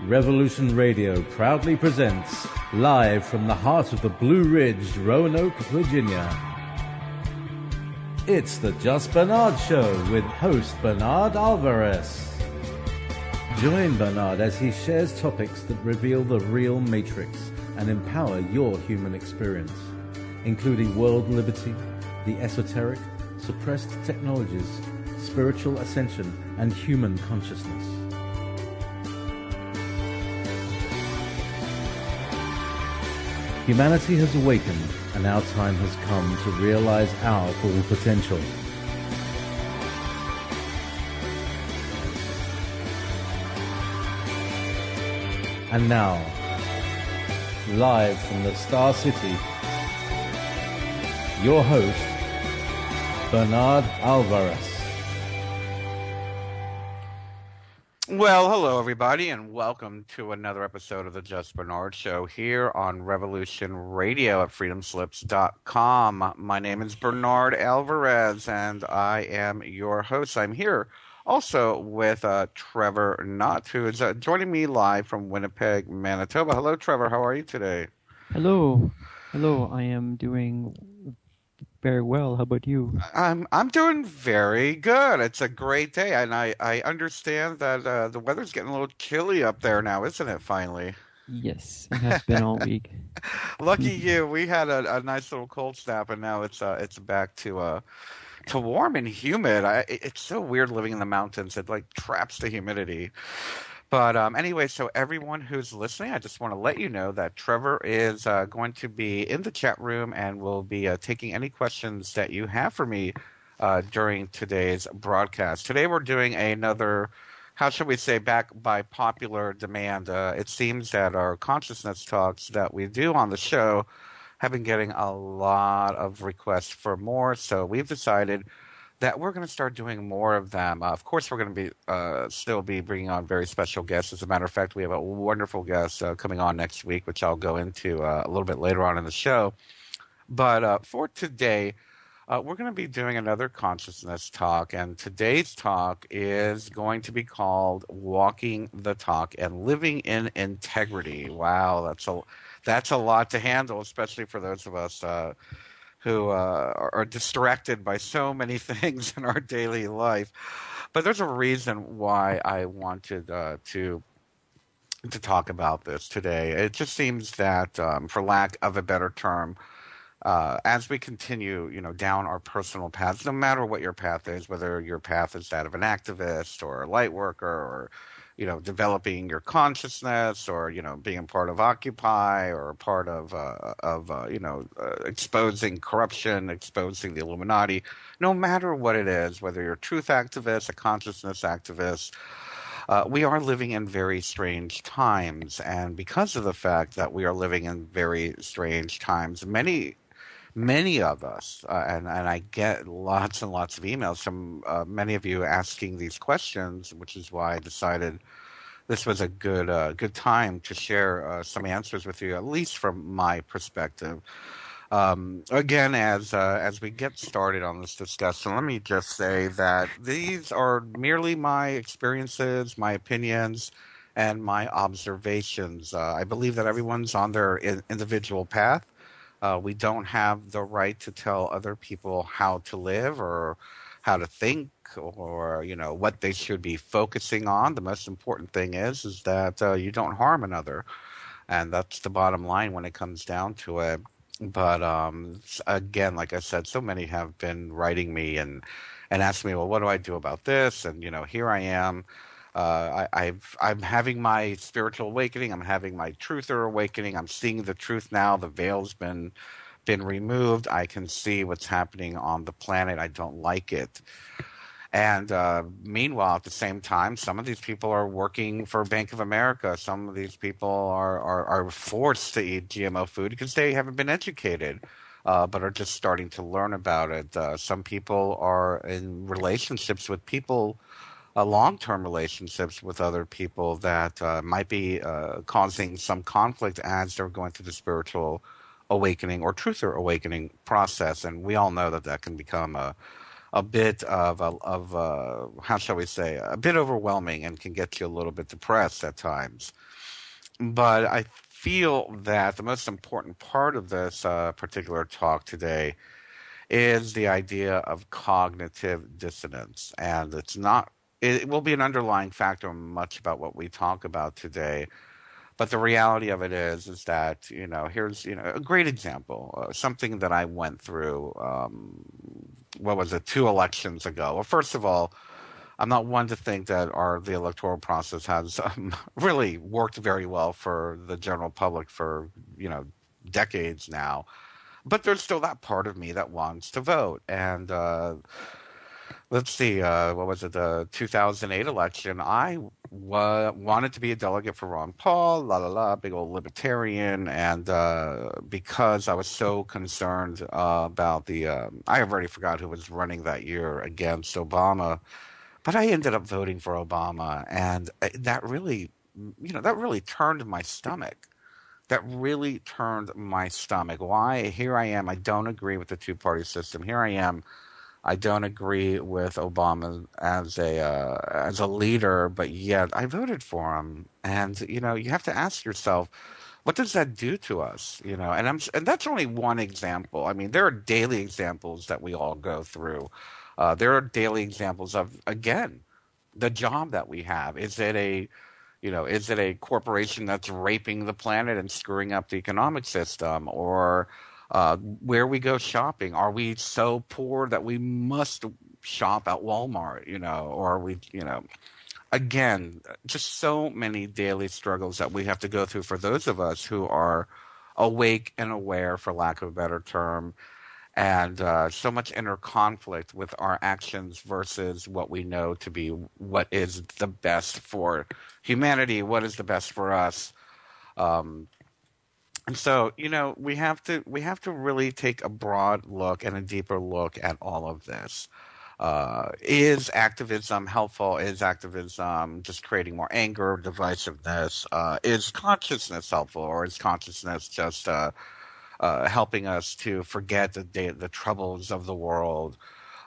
Revolution Radio proudly presents, live from the heart of the Blue Ridge, Roanoke, Virginia. It's the Just Bernard Show with host Bernard Alvarez. Join Bernard as he shares topics that reveal the real matrix and empower your human experience, including world liberty, the esoteric, suppressed technologies, spiritual ascension, and human consciousness. Humanity has awakened, and our time has come to realize our full potential. And now, live from the Star City, your host, Bernard Alvarez. Well, hello, everybody, and welcome to another episode of the Just Bernard Show here on Revolution Radio at freedomslips.com. My name is Bernard Alvarez, and I am your host. I'm here also with Trevor Knott, who is joining me live from Winnipeg, Manitoba. Hello, Trevor. How are you today? Hello. I am doing very well. How about you? I'm doing very good. It's a great day, and I understand that the weather's getting a little chilly up there now, isn't it, finally? Yes, it has been all week. Lucky you. We had a nice little cold snap, and now it's back to warm and humid. It's so weird living in the mountains. It like traps the humidity. But anyway, so everyone who's listening, I just want to let you know that Trevor is going to be in the chat room and will be taking any questions that you have for me during today's broadcast. Today we're doing another, how should we say, back by popular demand. It seems that our consciousness talks that we do on the show have been getting a lot of requests for more, so we've decided that we're going to start doing more of them. Of course, we're going to be still be bringing on very special guests. As a matter of fact, we have a wonderful guest coming on next week, which I'll go into a little bit later on in the show. But for today, we're going to be doing another consciousness talk, and today's talk is going to be called Walking the Talk and Living in Integrity. Wow, that's a lot to handle, especially for those of us who are distracted by so many things in our daily life. But there's a reason why I wanted to talk about this today. It just seems that, for lack of a better term, as we continue, down our personal paths, no matter what your path is, whether your path is that of an activist or a light worker or developing your consciousness, or being part of Occupy, or part of exposing corruption, exposing the Illuminati. No matter what it is, whether you're a truth activist, a consciousness activist, we are living in very strange times, and because of the fact that we are living in very strange times, many of us, and I get lots and lots of emails from many of you asking these questions, which is why I decided this was a good time to share some answers with you, at least from my perspective. Again, as we get started on this discussion, let me just say that these are merely my experiences, my opinions, and my observations. I believe that everyone's on their individual path. We don't have the right to tell other people how to live or how to think, or what they should be focusing on. The most important thing is that you don't harm another, and that's the bottom line when it comes down to it. But again, like I said, so many have been writing me and asking me, well, what do I do about this? And here I am. I'm having my spiritual awakening. I'm having my truther awakening. I'm seeing the truth now. The veil's been removed. I can see what's happening on the planet. I don't like it. And meanwhile, at the same time, some of these people are working for Bank of America. Some of these people are forced to eat GMO food because they haven't been educated, but are just starting to learn about it. Some people are in relationships with people, long-term relationships with other people that might be causing some conflict as they're going through the spiritual awakening or truther awakening process. And we all know that can become a a bit of how shall we say, a bit overwhelming and can get you a little bit depressed at times. But I feel that the most important part of this particular talk today is the idea of cognitive dissonance. And it will be an underlying factor in much about what we talk about today. But the reality of it is that, here's, a great example, something that I went through, what was it, 2 elections ago. Well, first of all, I'm not one to think that the electoral process has really worked very well for the general public for, decades now. But there's still that part of me that wants to vote. And let's see, what was it, the 2008 election? I wanted to be a delegate for Ron Paul, la la la, big old libertarian. And because I was so concerned about I already forgot who was running that year against Obama, but I ended up voting for Obama. And that really turned my stomach. That really turned my stomach. Why? Here I am. I don't agree with the two-party system. Here I am. I don't agree with Obama as a leader, but yet I voted for him. And you have to ask yourself, what does that do to us? And that's only one example. I mean, there are daily examples that we all go through. There are daily examples of, again, the job that we have. Is it a corporation that's raping the planet and screwing up the economic system? Or where we go shopping, are we so poor that we must shop at Walmart? Or are we, again, just so many daily struggles that we have to go through for those of us who are awake and aware, for lack of a better term, and so much inner conflict with our actions versus what we know to be what is the best for humanity, what is the best for us. And so, we have to really take a broad look and a deeper look at all of this. Is activism helpful? Is activism just creating more anger, divisiveness? Is consciousness helpful, or is consciousness just helping us to forget the troubles of the world?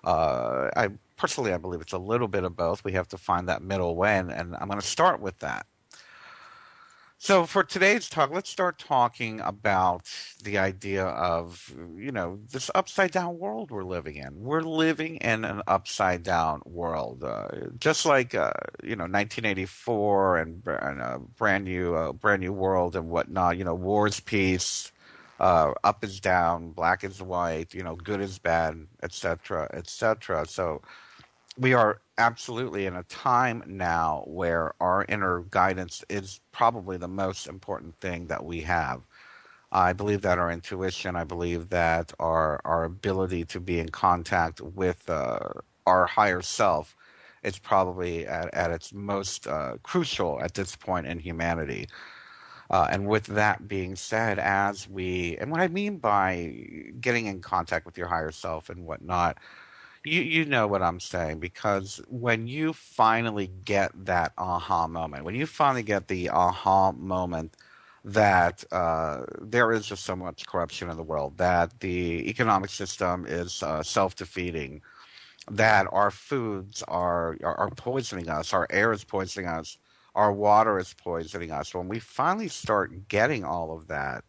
I believe it's a little bit of both. We have to find that middle way, and I'm going to start with that. So for today's talk, let's start talking about the idea of, this upside down world we're living in. We're living in an upside down world, just like 1984 and a brand new world and whatnot. War is peace, up is down, black is white, good is bad, etc., etc. So we are absolutely in a time now where our inner guidance is probably the most important thing that we have. I believe that our intuition, I believe that our ability to be in contact with our higher self is probably at its most crucial at this point in humanity. And with that being said, and what I mean by getting in contact with your higher self and whatnot, you know what I'm saying, because when you finally get that aha moment, when you finally get the aha moment that there is just so much corruption in the world, that the economic system is self-defeating, that our foods are poisoning us, our air is poisoning us, our water is poisoning us. When we finally start getting all of that,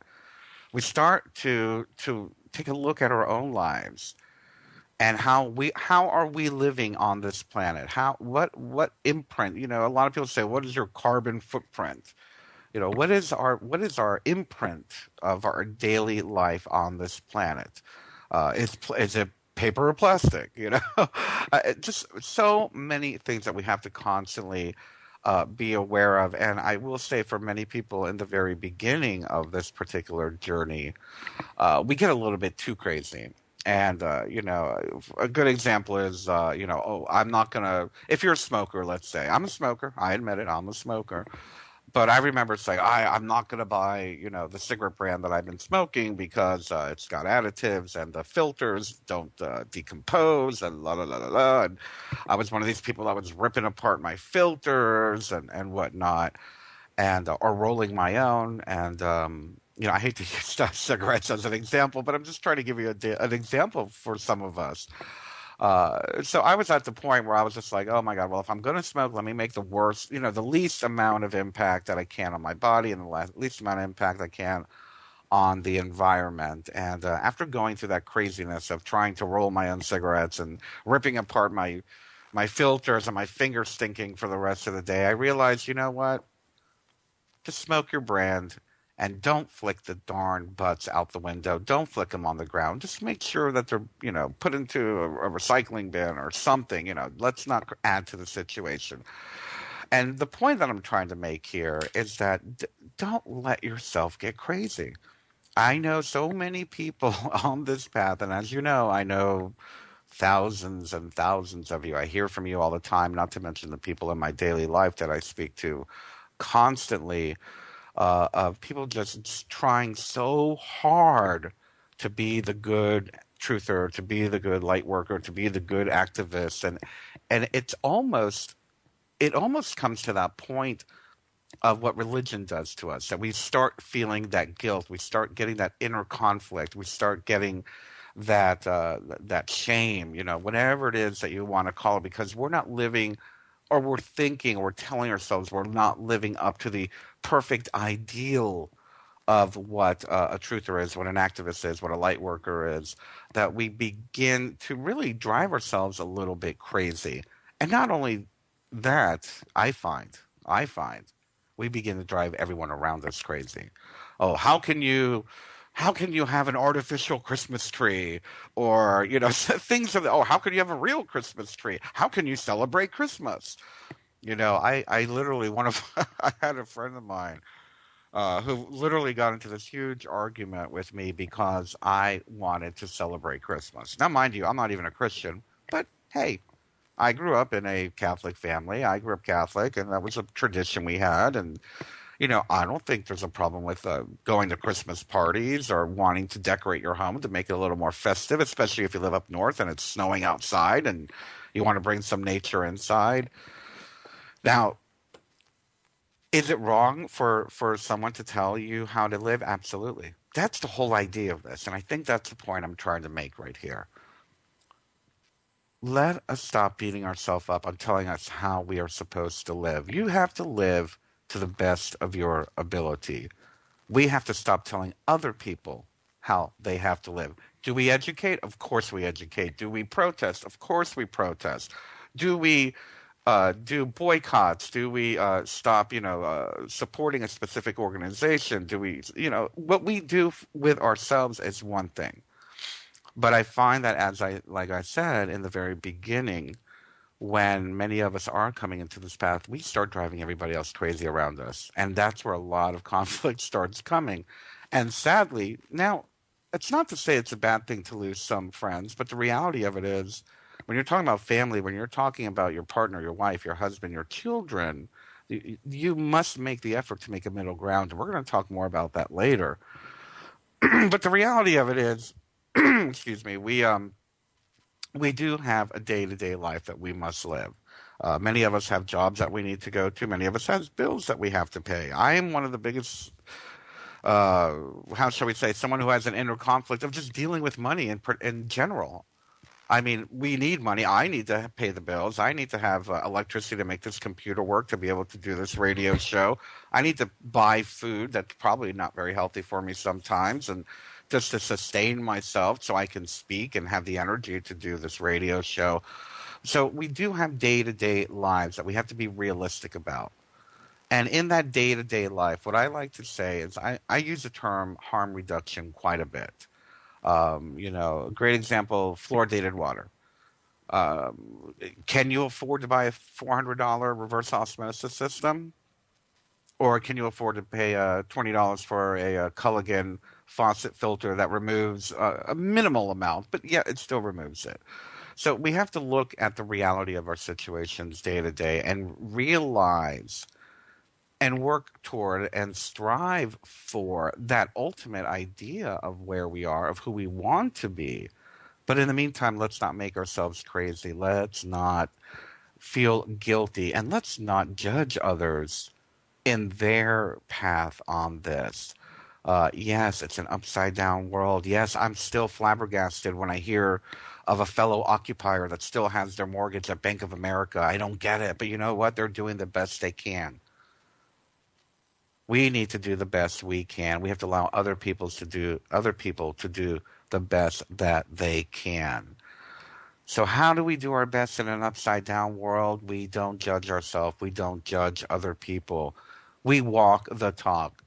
we start to take a look at our own lives. And how are we living on this planet? What imprint? A lot of people say, "What is your carbon footprint?" What is our imprint of our daily life on this planet? Is it paper or plastic? Just so many things that we have to constantly be aware of. And I will say, for many people in the very beginning of this particular journey, we get a little bit too crazy. And, a good example is, I'm not going to, if you're a smoker, let's say, I'm a smoker, I admit it, I'm a smoker. But I remember saying, I'm not going to buy, the cigarette brand that I've been smoking because it's got additives and the filters don't decompose and la la la la la. And I was one of these people that was ripping apart my filters and whatnot, and or rolling my own. And I hate to use cigarettes as an example, but I'm just trying to give you an example for some of us. So I was at the point where I was just like, oh my God, well, if I'm going to smoke, let me make the worst, the least amount of impact that I can on my body and the least amount of impact I can on the environment. And after going through that craziness of trying to roll my own cigarettes and ripping apart my filters and my fingers stinking for the rest of the day, I realized, you know what? Just smoke your brand and don't flick the darn butts out the window. Don't flick them on the ground. Just make sure that they're, put into a recycling bin or something. Let's not add to the situation. And the point that I'm trying to make here is that don't let yourself get crazy. I know so many people on this path, and as you know, I know thousands and thousands of you. I hear from you all the time, not to mention the people in my daily life that I speak to constantly, of people just trying so hard to be the good truther, to be the good light worker, to be the good activist, and it almost comes to that point of what religion does to us, that we start feeling that guilt, we start getting that inner conflict, we start getting that shame, whatever it is that you want to call it, because we're not living, or we're thinking, or we're telling ourselves we're not living up to the perfect ideal of what a truther is, what an activist is, what a light worker is, that we begin to really drive ourselves a little bit crazy. And not only that, I find we begin to drive everyone around us crazy. Oh, how can you have an artificial Christmas tree? Or, things of how can you have a real Christmas tree? How can you celebrate Christmas? I literally, I had a friend of mine who literally got into this huge argument with me because I wanted to celebrate Christmas. Now, mind you, I'm not even a Christian, but hey, I grew up in a Catholic family. I grew up Catholic, and that was a tradition we had. And, I don't think there's a problem with going to Christmas parties or wanting to decorate your home to make it a little more festive, especially if you live up north and it's snowing outside and you want to bring some nature inside. Now, is it wrong for someone to tell you how to live? Absolutely. That's the whole idea of this. And I think that's the point I'm trying to make right here. Let us stop beating ourselves up on telling us how we are supposed to live. You have to live to the best of your ability. We have to stop telling other people how they have to live. Do we educate? Of course we educate. Do we protest? Of course we protest. Do we do boycotts? Do we stop, supporting a specific organization? Do we, what we do with ourselves is one thing. But I find that like I said in the very beginning, when many of us are coming into this path, we start driving everybody else crazy around us. And that's where a lot of conflict starts coming. And sadly, now, it's not to say it's a bad thing to lose some friends, but the reality of it is, when you're talking about family, when you're talking about your partner, your wife, your husband, your children, you must make the effort to make a middle ground. And we're going to talk more about that later. But the reality of it is, excuse me, we do have a day-to-day life that we must live. Many of us have jobs that we need to go to. Many of us have bills that we have to pay. I am one of the biggest, how shall we say, someone who has an inner conflict of just dealing with money in general. I mean, we need money. I need to pay the bills. I need to have electricity to make this computer work, to be able to do this radio show. I need to buy food that's probably not very healthy for me sometimes, and just to sustain myself so I can speak and have the energy to do this radio show. So we do have day-to-day lives that we have to be realistic about. And in that day-to-day life, what I like to say is I use the term harm reduction quite a bit. A great example, fluoridated water. Can you afford to buy a $400 reverse osmosis system? Or can you afford to pay $20 for a Culligan faucet filter that removes a minimal amount, but yeah, it still removes it. So we have to look at the reality of our situations day to day and realize and work toward and strive for that ultimate idea of where we are, of who we want to be. But in the meantime, let's not make ourselves crazy. Let's not feel guilty, and let's not judge others in their path on this. Yes, it's an upside down world. Yes, I'm still flabbergasted when I hear of a fellow occupier that still has their mortgage at Bank of America. I don't get it, but you know what? They're doing the best they can. We need to do the best we can. We have to allow other people to do the best that they can. So how do we do our best in an upside down world? We don't judge ourselves. We don't judge other people. We walk the talk.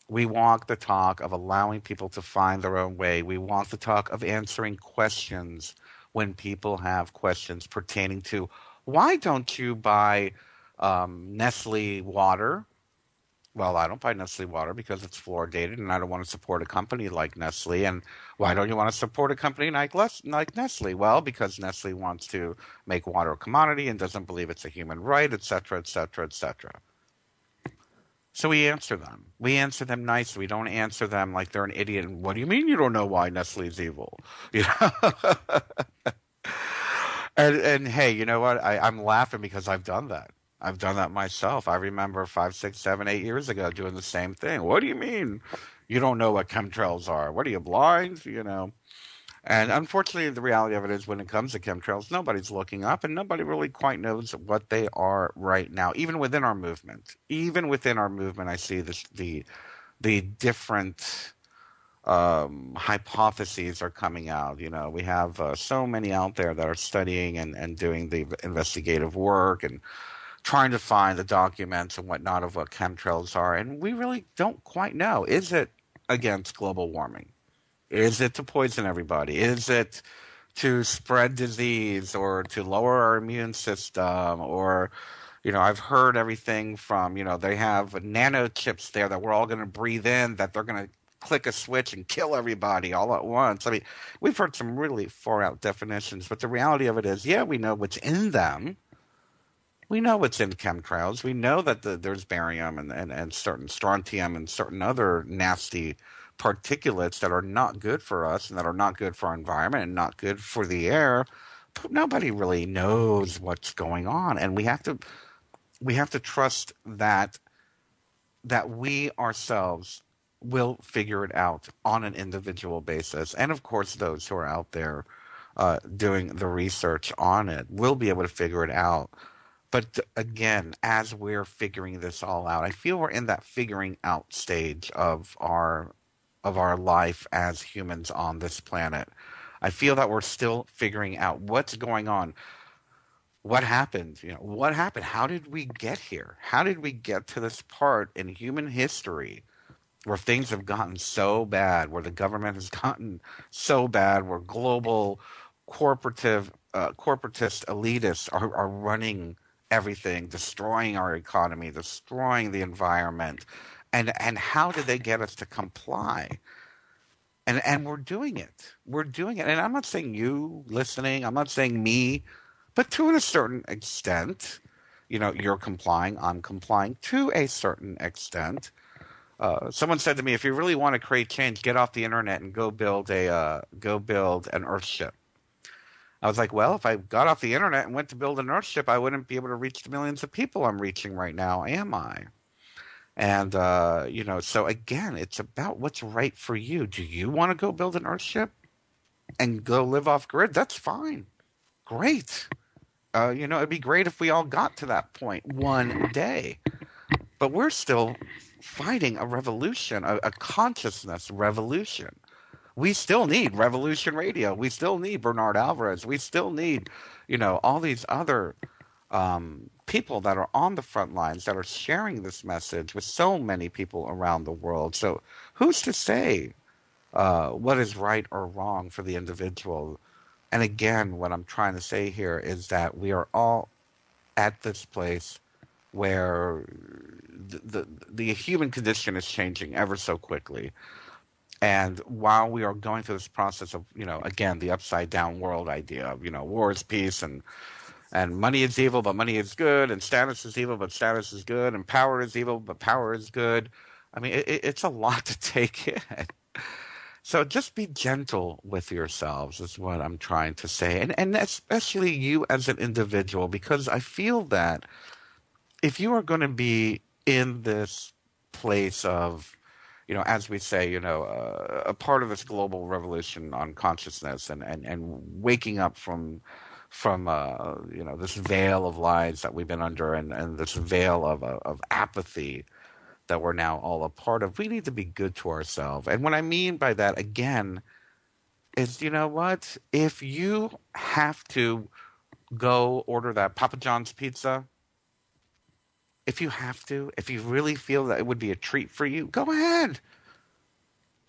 We walk the talk of allowing people to find their own way. We walk the talk of answering questions when people have questions pertaining to why don't you buy Nestle water? Well, I don't buy Nestle water because it's fluoridated, and I don't want to support a company like Nestle. And why don't you want to support a company like Nestle? Well, because Nestle wants to make water a commodity and doesn't believe it's a human right, et cetera, et cetera, et cetera. So we answer them. We answer them nicely. We don't answer them like they're an idiot. And what do you mean you don't know why Nestle's evil? You know? And hey, you know what? I'm laughing because I've done that. I've done that myself. I remember 5, 6, 7, 8 years ago doing the same thing. What do you mean you don't know what chemtrails are? What are you, blind? You know? And unfortunately, the reality of it is when it comes to chemtrails, nobody's looking up and nobody really quite knows what they are right now. Even within our movement, I see the different hypotheses are coming out. You know, we have so many out there that are studying and doing the investigative work and trying to find the documents and whatnot of what chemtrails are. And we really don't quite know. Is it against global warming? Is it to poison everybody? Is it to spread disease or to lower our immune system? Or, you know, I've heard everything from, you know, they have nanochips there that we're all going to breathe in, that they're going to click a switch and kill everybody all at once. I mean, we've heard some really far out definitions, but the reality of it is, yeah, we know what's in them. We know what's in chemtrails. We know that there's barium and certain strontium and certain other nasty particulates that are not good for us and that are not good for our environment and not good for the air. But nobody really knows what's going on, and we have to trust that we ourselves will figure it out on an individual basis. And of course, those who are out there doing the research on it will be able to figure it out. But again, as we're figuring this all out, I feel we're in that figuring out stage of our life as humans on this planet. I feel that we're still figuring out what's going on. What happened? You know, what happened? How did we get here? How did we get to this part in human history where things have gotten so bad, where the government has gotten so bad, where global corporatist elitists are running everything, destroying our economy, destroying the environment, and how did they get us to comply? And we're doing it. We're doing it. And I'm not saying you listening, I'm not saying me, but to a certain extent, you know, you're complying, I'm complying to a certain extent. Someone said to me, if you really want to create change, get off the internet and go build an Earthship. I was like, well, if I got off the internet and went to build an Earthship, I wouldn't be able to reach the millions of people I'm reaching right now, am I? And, you know, so again, it's about what's right for you. Do you want to go build an Earthship and go live off grid? That's fine. Great. You know, it'd be great if we all got to that point one day. But we're still fighting a revolution, a consciousness revolution. We still need Revolution Radio. We still need Bernard Alvarez. We still need, you know, all these other people that are on the front lines that are sharing this message with so many people around the world. So who's to say what is right or wrong for the individual? And again, what I'm trying to say here is that we are all at this place where the human condition is changing ever so quickly. And while we are going through this process of, you know, again, the upside down world idea of, you know, war is peace and money is evil, but money is good, and status is evil, but status is good, and power is evil, but power is good. I mean, it's a lot to take in. So just be gentle with yourselves is what I'm trying to say. And especially you as an individual, because I feel that if you are going to be in this place of, as we say, a part of this global revolution on consciousness and waking up from this veil of lies that we've been under and this veil of apathy that we're now all a part of. We need to be good to ourselves. And what I mean by that, again, is what? If you have to go order that Papa John's pizza, if you really feel that it would be a treat for you, go ahead.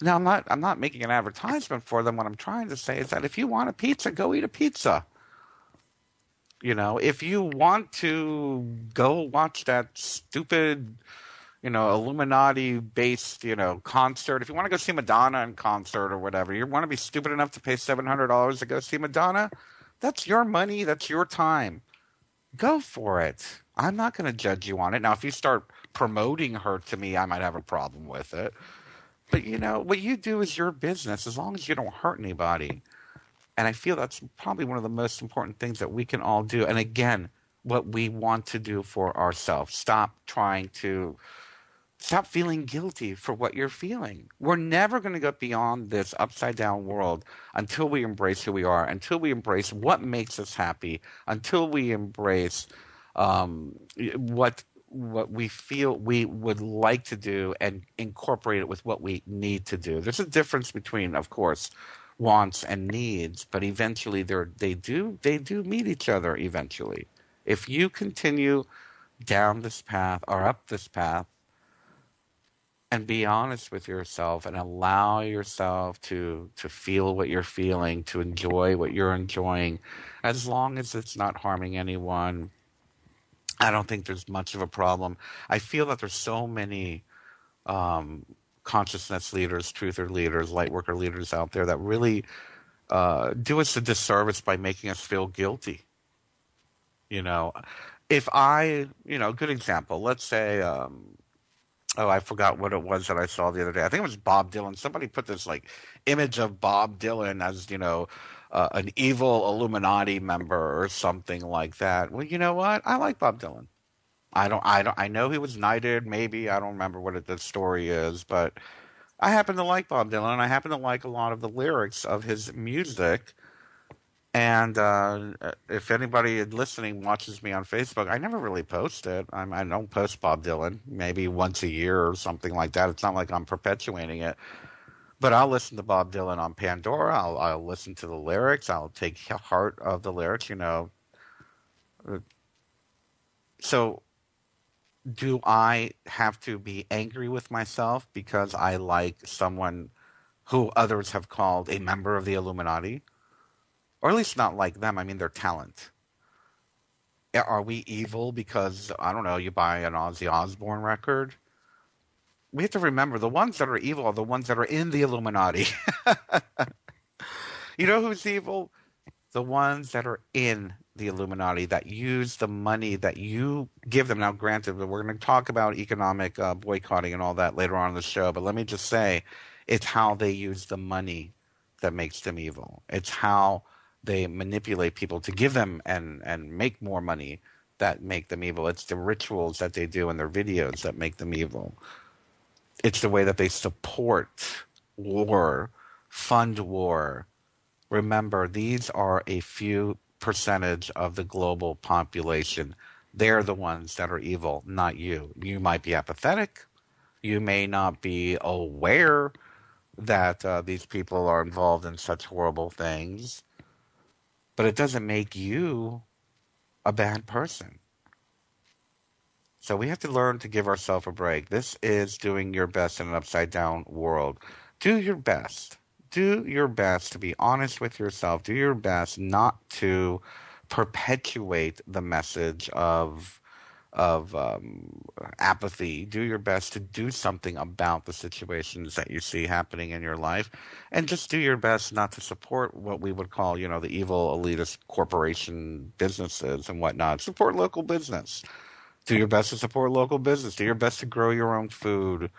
Now, I'm not making an advertisement for them. What I'm trying to say is that if you want a pizza, go eat a pizza. If you want to go watch that stupid, Illuminati-based, concert, if you want to go see Madonna in concert or whatever, you want to be stupid enough to pay $700 to go see Madonna, that's your money, that's your time. Go for it. I'm not going to judge you on it. Now, if you start promoting her to me, I might have a problem with it. But, what you do is your business as long as you don't hurt anybody. And I feel that's probably one of the most important things that we can all do. And again, what we want to do for ourselves. Stop feeling guilty for what you're feeling. We're never going to get beyond this upside down world until we embrace who we are, until we embrace what makes us happy, until we embrace what we feel we would like to do and incorporate it with what we need to do. There's a difference between, of course, wants and needs, but eventually they do meet each other eventually. If you continue down this path or up this path and be honest with yourself and allow yourself to feel what you're feeling, to enjoy what you're enjoying, as long as it's not harming anyone, I don't think there's much of a problem. I feel that there's so many consciousness leaders, truther leaders, lightworker leaders out there that really do us a disservice by making us feel guilty. If good example, let's say, I forgot what it was that I saw the other day. I think it was Bob Dylan. Somebody put this image of Bob Dylan as, an evil Illuminati member or something like that. Well, you know what? I like Bob Dylan. I know he was knighted, maybe. I don't remember what the story is, but I happen to like Bob Dylan, and I happen to like a lot of the lyrics of his music. And if anybody listening watches me on Facebook, I never really post it. I don't post Bob Dylan, maybe once a year or something like that. It's not like I'm perpetuating it. But I'll listen to Bob Dylan on Pandora. I'll listen to the lyrics. I'll take heart of the lyrics, So do I have to be angry with myself because I like someone who others have called a member of the Illuminati? Or at least not like them. I mean, their talent. Are we evil because, I don't know, you buy an Ozzy Osbourne record? We have to remember the ones that are evil are the ones that are in the Illuminati. You know who's evil? The ones that are in the Illuminati that use the money that you give them. Now, granted, we're going to talk about economic boycotting and all that later on in the show, but let me just say it's how they use the money that makes them evil. It's how they manipulate people to give them and make more money that make them evil. It's the rituals that they do in their videos that make them evil. It's the way that they support war, fund war. Remember, these are a few percentage of the global population. They're the ones that are evil, not you. You might be apathetic. You may not be aware that these people are involved in such horrible things. But it doesn't make you a bad person. So we have to learn to give ourselves a break. This is doing your best in an upside-down world. Do your best. Do your best to be honest with yourself. Do your best not to perpetuate the message of apathy. Do your best to do something about the situations that you see happening in your life, and just do your best not to support what we would call, the evil elitist corporation businesses and whatnot. Support local business. Do your best to support local business. Do your best to grow your own food.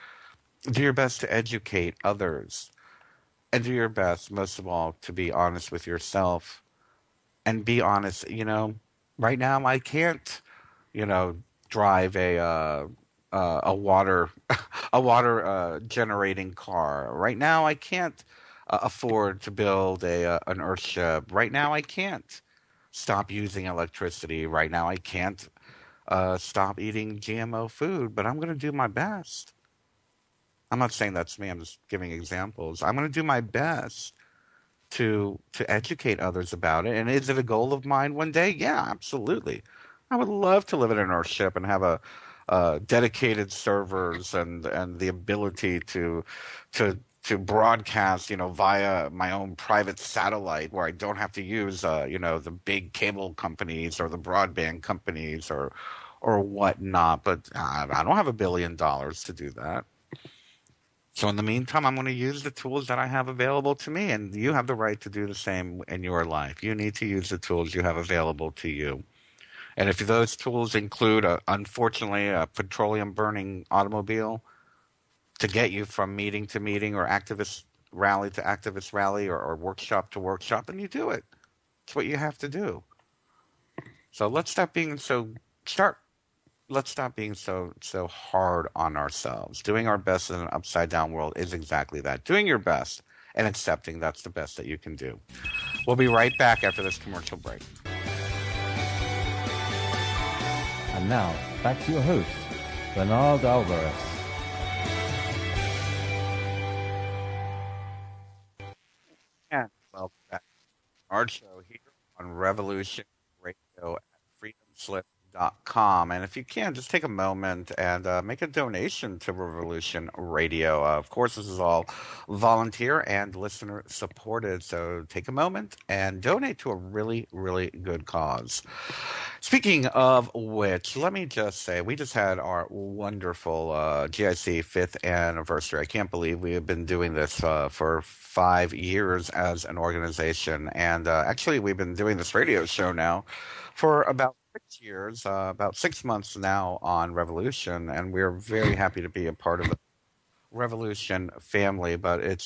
Do your best to educate others. And do your best, most of all, to be honest with yourself. And be honest, right now I can't, drive a water a water generating car. Right now, I can't afford to build an earthship. Right now, I can't stop using electricity. Right now, I can't stop eating GMO food, but I'm going to do my best. I'm not saying that's me. I'm just giving examples. I'm going to do my best to educate others about it. And is it a goal of mine one day? Yeah, absolutely. I would love to live in an Earthship and have a dedicated servers and the ability to broadcast, via my own private satellite where I don't have to use, the big cable companies or the broadband companies or whatnot. But I don't have $1 billion to do that. So in the meantime, I'm going to use the tools that I have available to me, and you have the right to do the same in your life. You need to use the tools you have available to you. And if those tools include, unfortunately, a petroleum burning automobile to get you from meeting to meeting or activist rally to activist rally or workshop to workshop, then you do it. It's what you have to do. So start let's stop being so hard on ourselves. Doing our best in an upside down world is exactly that. Doing your best and accepting that's the best that you can do. We'll be right back after this commercial break. And now, back to your host, Bernard Alvarez. And welcome back to our show here on Revolution Radio at freedomslip.com. And if you can, just take a moment and make a donation to Revolution Radio. Of course, this is all volunteer and listener supported. So take a moment and donate to a really, really good cause. Speaking of which, let me just say, we just had our wonderful GIC 5th anniversary. I can't believe we have been doing this for 5 years as an organization. And actually, we've been doing this radio show now for about 6 years, about 6 months now on Revolution. And we're very happy to be a part of the Revolution family. But it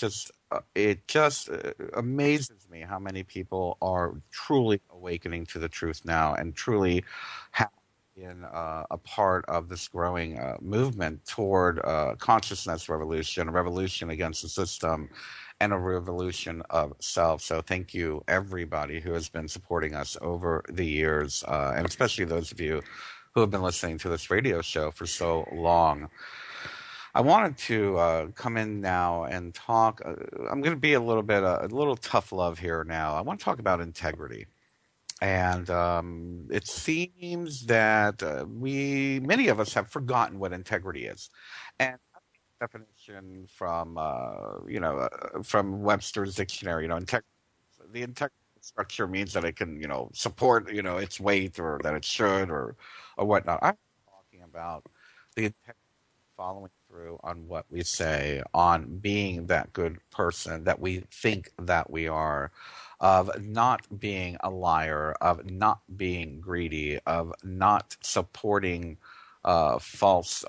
just amazes me how many people are truly awakening to the truth now and truly have been a part of this growing movement toward consciousness revolution, a revolution against the system, and a revolution of self. So thank you, everybody who has been supporting us over the years, and especially those of you who have been listening to this radio show for so long. I wanted to come in now and talk. I'm going to be a little tough love here now. I want to talk about integrity. And it seems that many of us have forgotten what integrity is. And definition from Webster's dictionary, the integrity structure means that it can, support, its weight or that it should or whatnot. I'm talking about the integrity following through on what we say, on being that good person that we think that we are, of not being a liar, of not being greedy, of not supporting false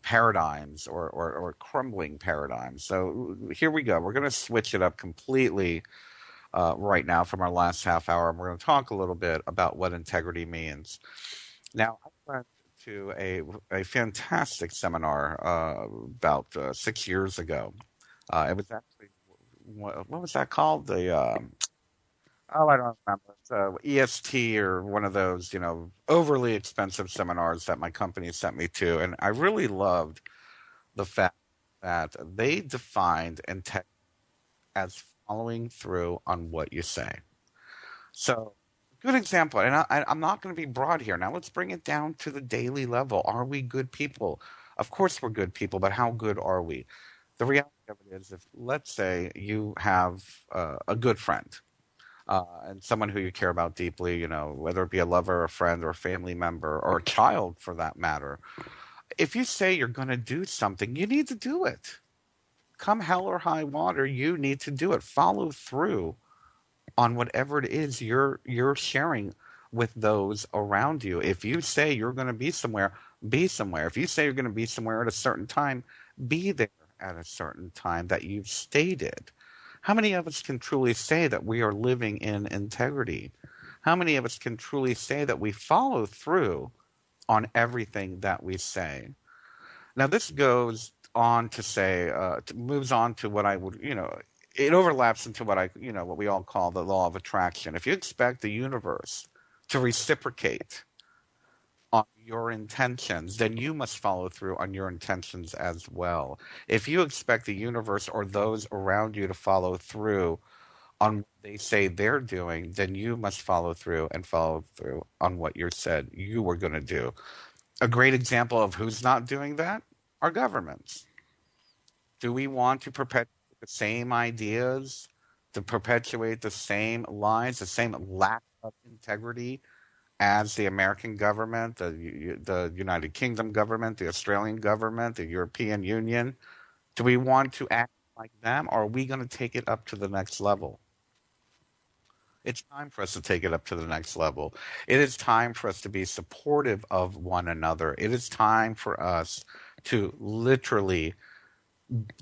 paradigms or crumbling paradigms. So here we go. We're going to switch it up completely right now from our last half hour, and we're going to talk a little bit about what integrity means. Now, I went to a fantastic seminar about 6 years ago. It was actually, what was that called? I don't remember. It's EST or one of those, overly expensive seminars that my company sent me to. And I really loved the fact that they defined integrity as following through on what you say. So, good example. And I'm not going to be broad here. Now, let's bring it down to the daily level. Are we good people? Of course we're good people, but how good are we? The reality of it is, if let's say you have a good friend, and someone who you care about deeply, whether it be a lover, a friend, or a family member, or a child for that matter. If you say you're going to do something, you need to do it. Come hell or high water, you need to do it. Follow through on whatever it is you're sharing with those around you. If you say you're going to be somewhere, be somewhere. If you say you're going to be somewhere at a certain time, be there at a certain time that you've stated. How many of us can truly say that we are living in integrity? How many of us can truly say that we follow through on everything that we say? Now, this goes on to say, moves on to what I would, it overlaps into what what we all call the law of attraction. If you expect the universe to reciprocate on your intentions, then you must follow through on your intentions as well. If you expect the universe or those around you to follow through on what they say they're doing, then you must follow through on what you said you were going to do. A great example of who's not doing that are governments. Do we want to perpetuate the same ideas, to perpetuate the same lies, the same lack of integrity as the American government, the United Kingdom government, the Australian government, the European Union? Do we want to act like them, or are we going to take it up to the next level? It's time for us to take it up to the next level. It is time for us to be supportive of one another. It is time for us to literally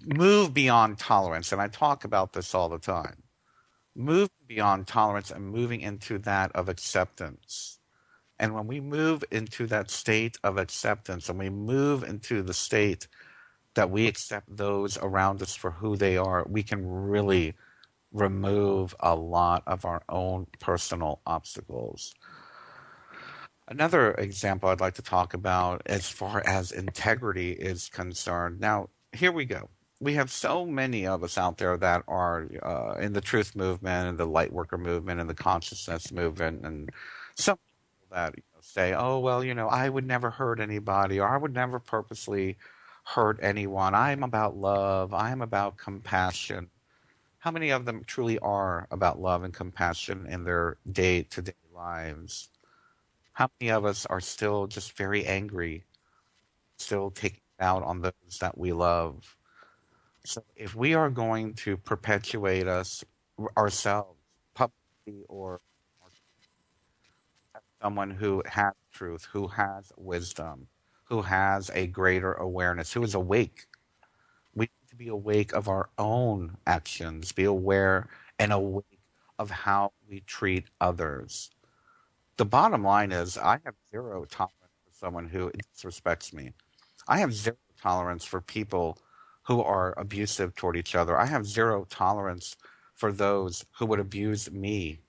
move beyond tolerance. And I talk about this all the time. Move beyond tolerance and moving into that of acceptance. And when we move into that state of acceptance and we move into the state that we accept those around us for who they are, we can really remove a lot of our own personal obstacles. Another example I'd like to talk about as far as integrity is concerned. Now, here we go. We have so many of us out there that are in the truth movement and the Lightworker movement and the consciousness movement, and some people that say, oh, well, I would never hurt anybody, or I would never purposely hurt anyone. I'm about love. I'm about compassion. How many of them truly are about love and compassion in their day-to-day lives? How many of us are still just very angry, still taking it out on those that we love? So if we are going to perpetuate ourselves publicly or as someone who has truth, who has wisdom, who has a greater awareness, who is awake, we need to be awake of our own actions, be aware and awake of how we treat others. The bottom line is I have zero tolerance for someone who disrespects me. I have zero tolerance for people who are abusive toward each other. I have zero tolerance for those who would abuse me.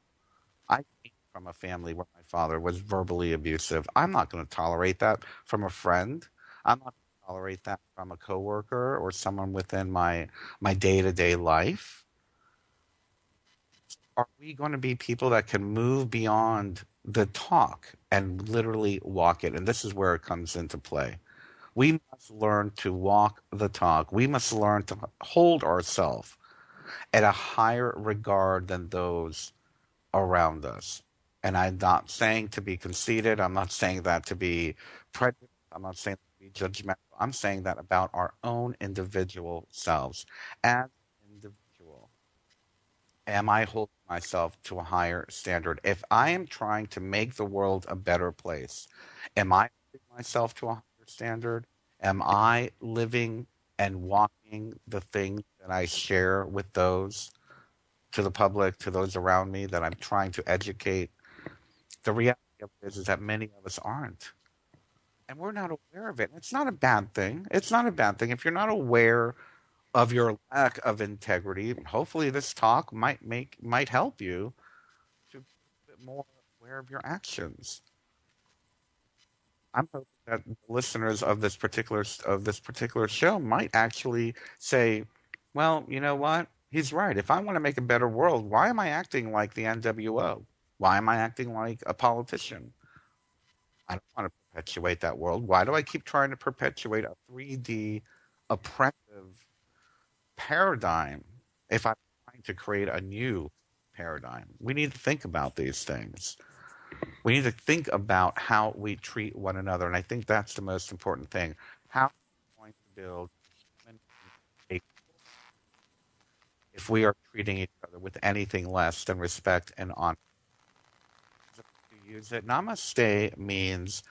I came from a family where my father was verbally abusive. I'm not going to tolerate that from a friend. I'm not going to tolerate that from a coworker or someone within my day-to-day life. Are we going to be people that can move beyond the talk and literally walk it? And this is where it comes into play. We must learn to walk the talk. We must learn to hold ourselves at a higher regard than those around us. And I'm not saying to be conceited. I'm not saying that to be prejudiced. I'm not saying to be judgmental. I'm saying that about our own individual selves. As an individual, am I holding myself to a higher standard? If I am trying to make the world a better place, am I holding myself to a higher standard? Am I living and walking the things that I share with those, to the public, to those around me that I'm trying to educate? The reality of it is that many of us aren't. And we're not aware of it. It's not a bad thing. It's not a bad thing. If you're not aware of your lack of integrity, hopefully this talk might help you to be a bit more aware of your actions. I'm hoping that the listeners of this particular show might actually say, well, you know what? He's right. If I want to make a better world, why am I acting like the NWO? Why am I acting like a politician? I don't want to perpetuate that world. Why do I keep trying to perpetuate a 3D oppressive paradigm if I'm trying to create a new paradigm? We need to think about these things. We need to think about how we treat one another, and I think that's the most important thing. How are we going to build human beings if we are treating each other with anything less than respect and honor? To use it, namaste means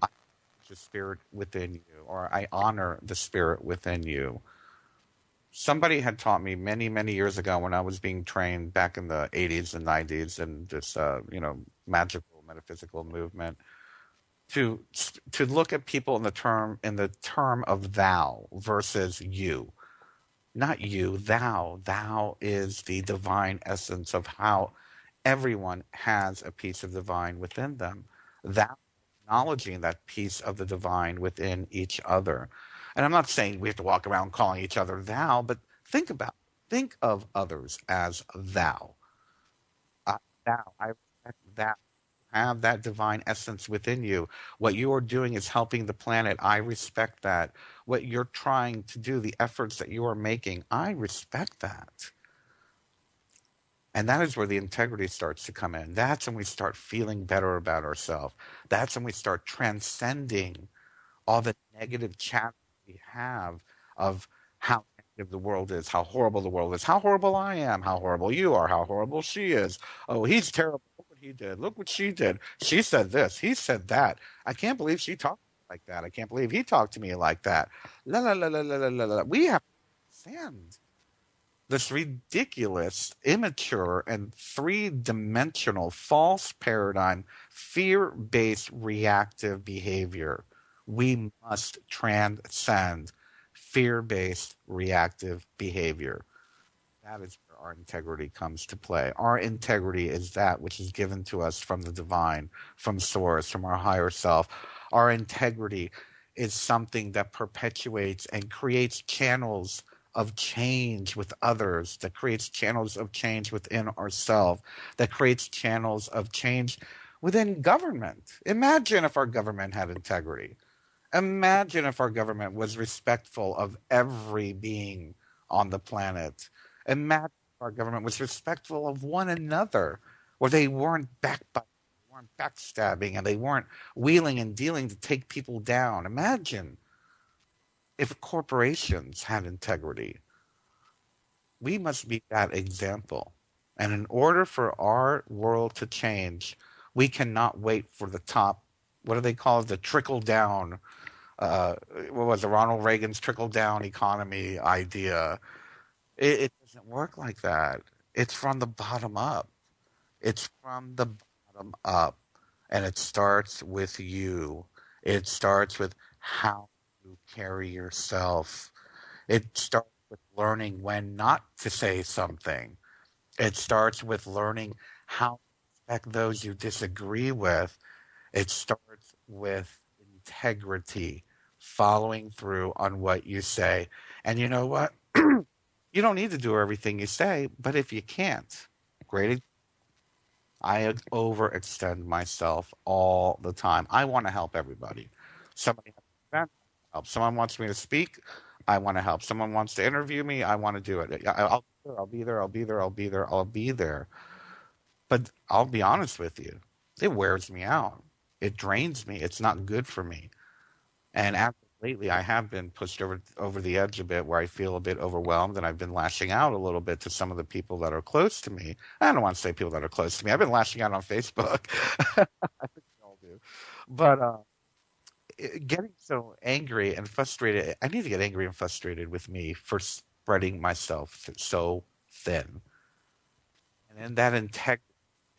I acknowledge the spirit within you, or I honor the spirit within you. Somebody had taught me many, many years ago when I was being trained back in the 80s and 90s in this, magical, metaphysical movement. to look at people in the term of thou versus you. Not you, thou. Thou is the divine essence of how everyone has a piece of divine within them. Thou acknowledging that piece of the divine within each other. And I'm not saying we have to walk around calling each other thou, but think of others as thou. Thou, I respect that. Have that divine essence within you. What you are doing is helping the planet. I respect that. What you're trying to do, the efforts that you are making, I respect that. And that is where the integrity starts to come in. That's when we start feeling better about ourselves. That's when we start transcending all the negative chat we have of how negative the world is, how horrible the world is, how horrible I am, how horrible you are, how horrible she is. Oh, he's terrible. Look what he did. Look what she did. She said this. He said that. I can't believe she talked like that. I can't believe he talked to me like that. La la la la la la la. La. We have to understand this ridiculous, immature, and three-dimensional false paradigm, fear-based reactive behavior. We must transcend fear-based reactive behavior. That is where our integrity comes to play. Our integrity is that which is given to us from the divine, from source, from our higher self. Our integrity is something that perpetuates and creates channels of change with others, that creates channels of change within ourselves, that creates channels of change within government. Imagine if our government had integrity. Imagine if our government was respectful of every being on the planet. Imagine if our government was respectful of one another, where they weren't backbiting, they weren't backstabbing, and they weren't wheeling and dealing to take people down. Imagine if corporations had integrity. We must be that example. And in order for our world to change, we cannot wait for the top, what do they call it, the trickle down, what was it, Ronald Reagan's trickle down economy idea. It doesn't work like that. It's from the bottom up. It's from the bottom up. And it starts with you. It starts with how you carry yourself. It starts with learning when not to say something. It starts with learning how to respect those you disagree with. It starts with integrity, following through on what you say. And you know what? You don't need to do everything you say, but if you can't, great. I overextend myself all the time. I want to help everybody. Somebody has an event, help. Someone wants me to speak, I want to help. Someone wants to interview me, I want to do it. I'll be there. I'll be there. I'll be there. I'll be there. But I'll be honest with you, it wears me out. It drains me. It's not good for me. And as of lately, I have been pushed over the edge a bit, where I feel a bit overwhelmed, and I've been lashing out a little bit to some of the people that are close to me. I don't want to say people that are close to me. I've been lashing out on Facebook. I think we all do. But getting so angry and frustrated, I need to get angry and frustrated with me for spreading myself so thin. And in that integrity,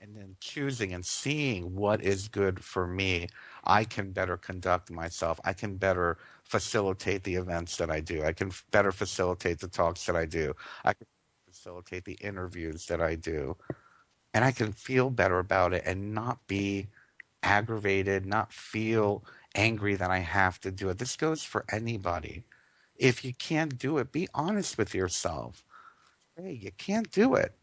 and then choosing and seeing what is good for me, I can better conduct myself. I can better facilitate the events that I do. I can better facilitate the talks that I do. I can facilitate the interviews that I do. And I can feel better about it and not be aggravated, not feel angry that I have to do it. This goes for anybody. If you can't do it, be honest with yourself. Hey, you can't do it.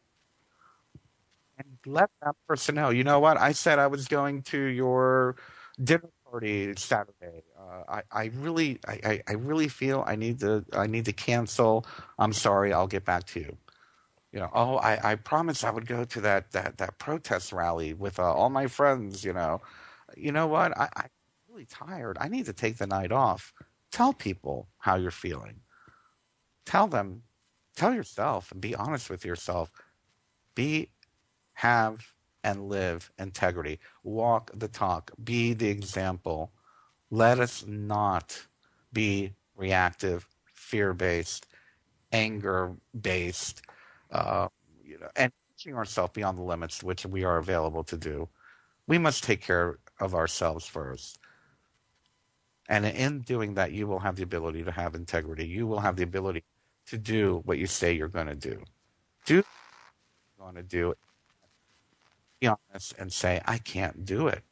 And let that person know. You know what? I said I was going to your dinner party Saturday. I really feel I need to cancel. I'm sorry. I'll get back to you. You know, oh, I promised I would go to that protest rally with all my friends. You know what? I'm really tired. I need to take the night off. Tell people how you're feeling. Tell them. Tell yourself and be honest with yourself. Be Have and live integrity. Walk the talk. Be the example. Let us not be reactive, fear-based, anger-based, uh, and pushing ourselves beyond the limits to which we are available to do. We must take care of ourselves first. And in doing that, you will have the ability to have integrity. You will have the ability to do what you say you're going to do. Do what you're going to do. Be honest and say, I can't do it.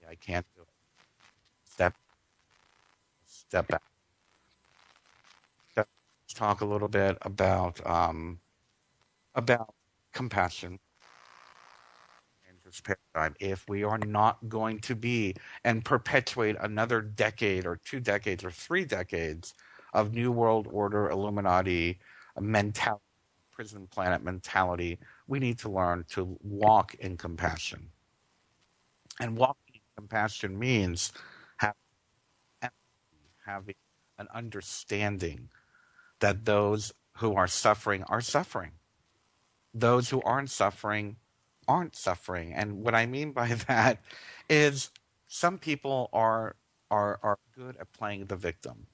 I can't do it. Step, step back. Let's talk a little bit about compassion in this paradigm. If we are not going to be and perpetuate another decade or 2 decades or 3 decades of New World Order Illuminati mentality, prison planet mentality, we need to learn to walk in compassion. And walking in compassion means having empathy, having an understanding that those who are suffering are suffering. Those who aren't suffering. And what I mean by that is some people are good at playing the victim.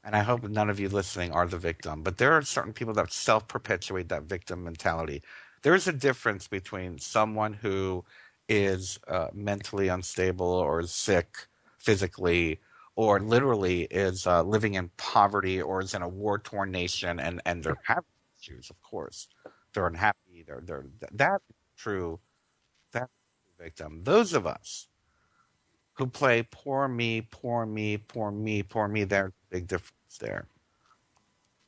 And I hope none of you listening are the victim, but there are certain people that self-perpetuate that victim mentality. There is a difference between someone who is mentally unstable or is sick physically, or literally is living in poverty or is in a war-torn nation, and they're having issues. Of course, they're unhappy. They're that is true. That is true victim. Those of us who play poor me, poor me, poor me, poor me, there's a big difference there.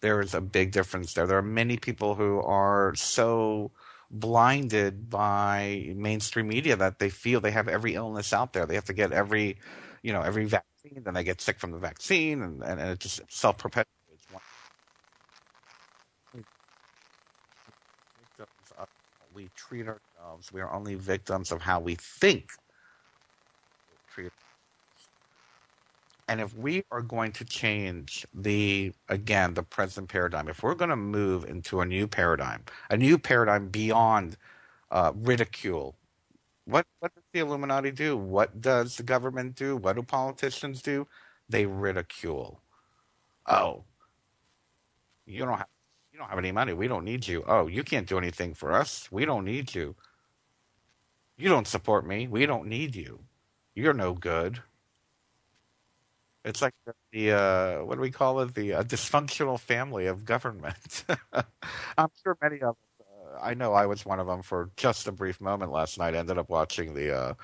There is a big difference there. There are many people who are so blinded by mainstream media that they feel they have every illness out there. They have to get every vaccine, then they get sick from the vaccine, and it just self perpetuates. Victims of how we treat ourselves. We are only victims of how we think. Treat And if we are going to change the present paradigm, if we're going to move into a new paradigm beyond ridicule, what does the Illuminati do? What does the government do? What do politicians do? They ridicule. Oh, you don't have you don't have any money. We don't need you. Oh, you can't do anything for us. We don't need you. You don't support me. We don't need you. You're no good. It's like the what do we call it? The dysfunctional family of government. I'm sure many of us. I know I was one of them for just a brief moment last night. I ended up watching uh,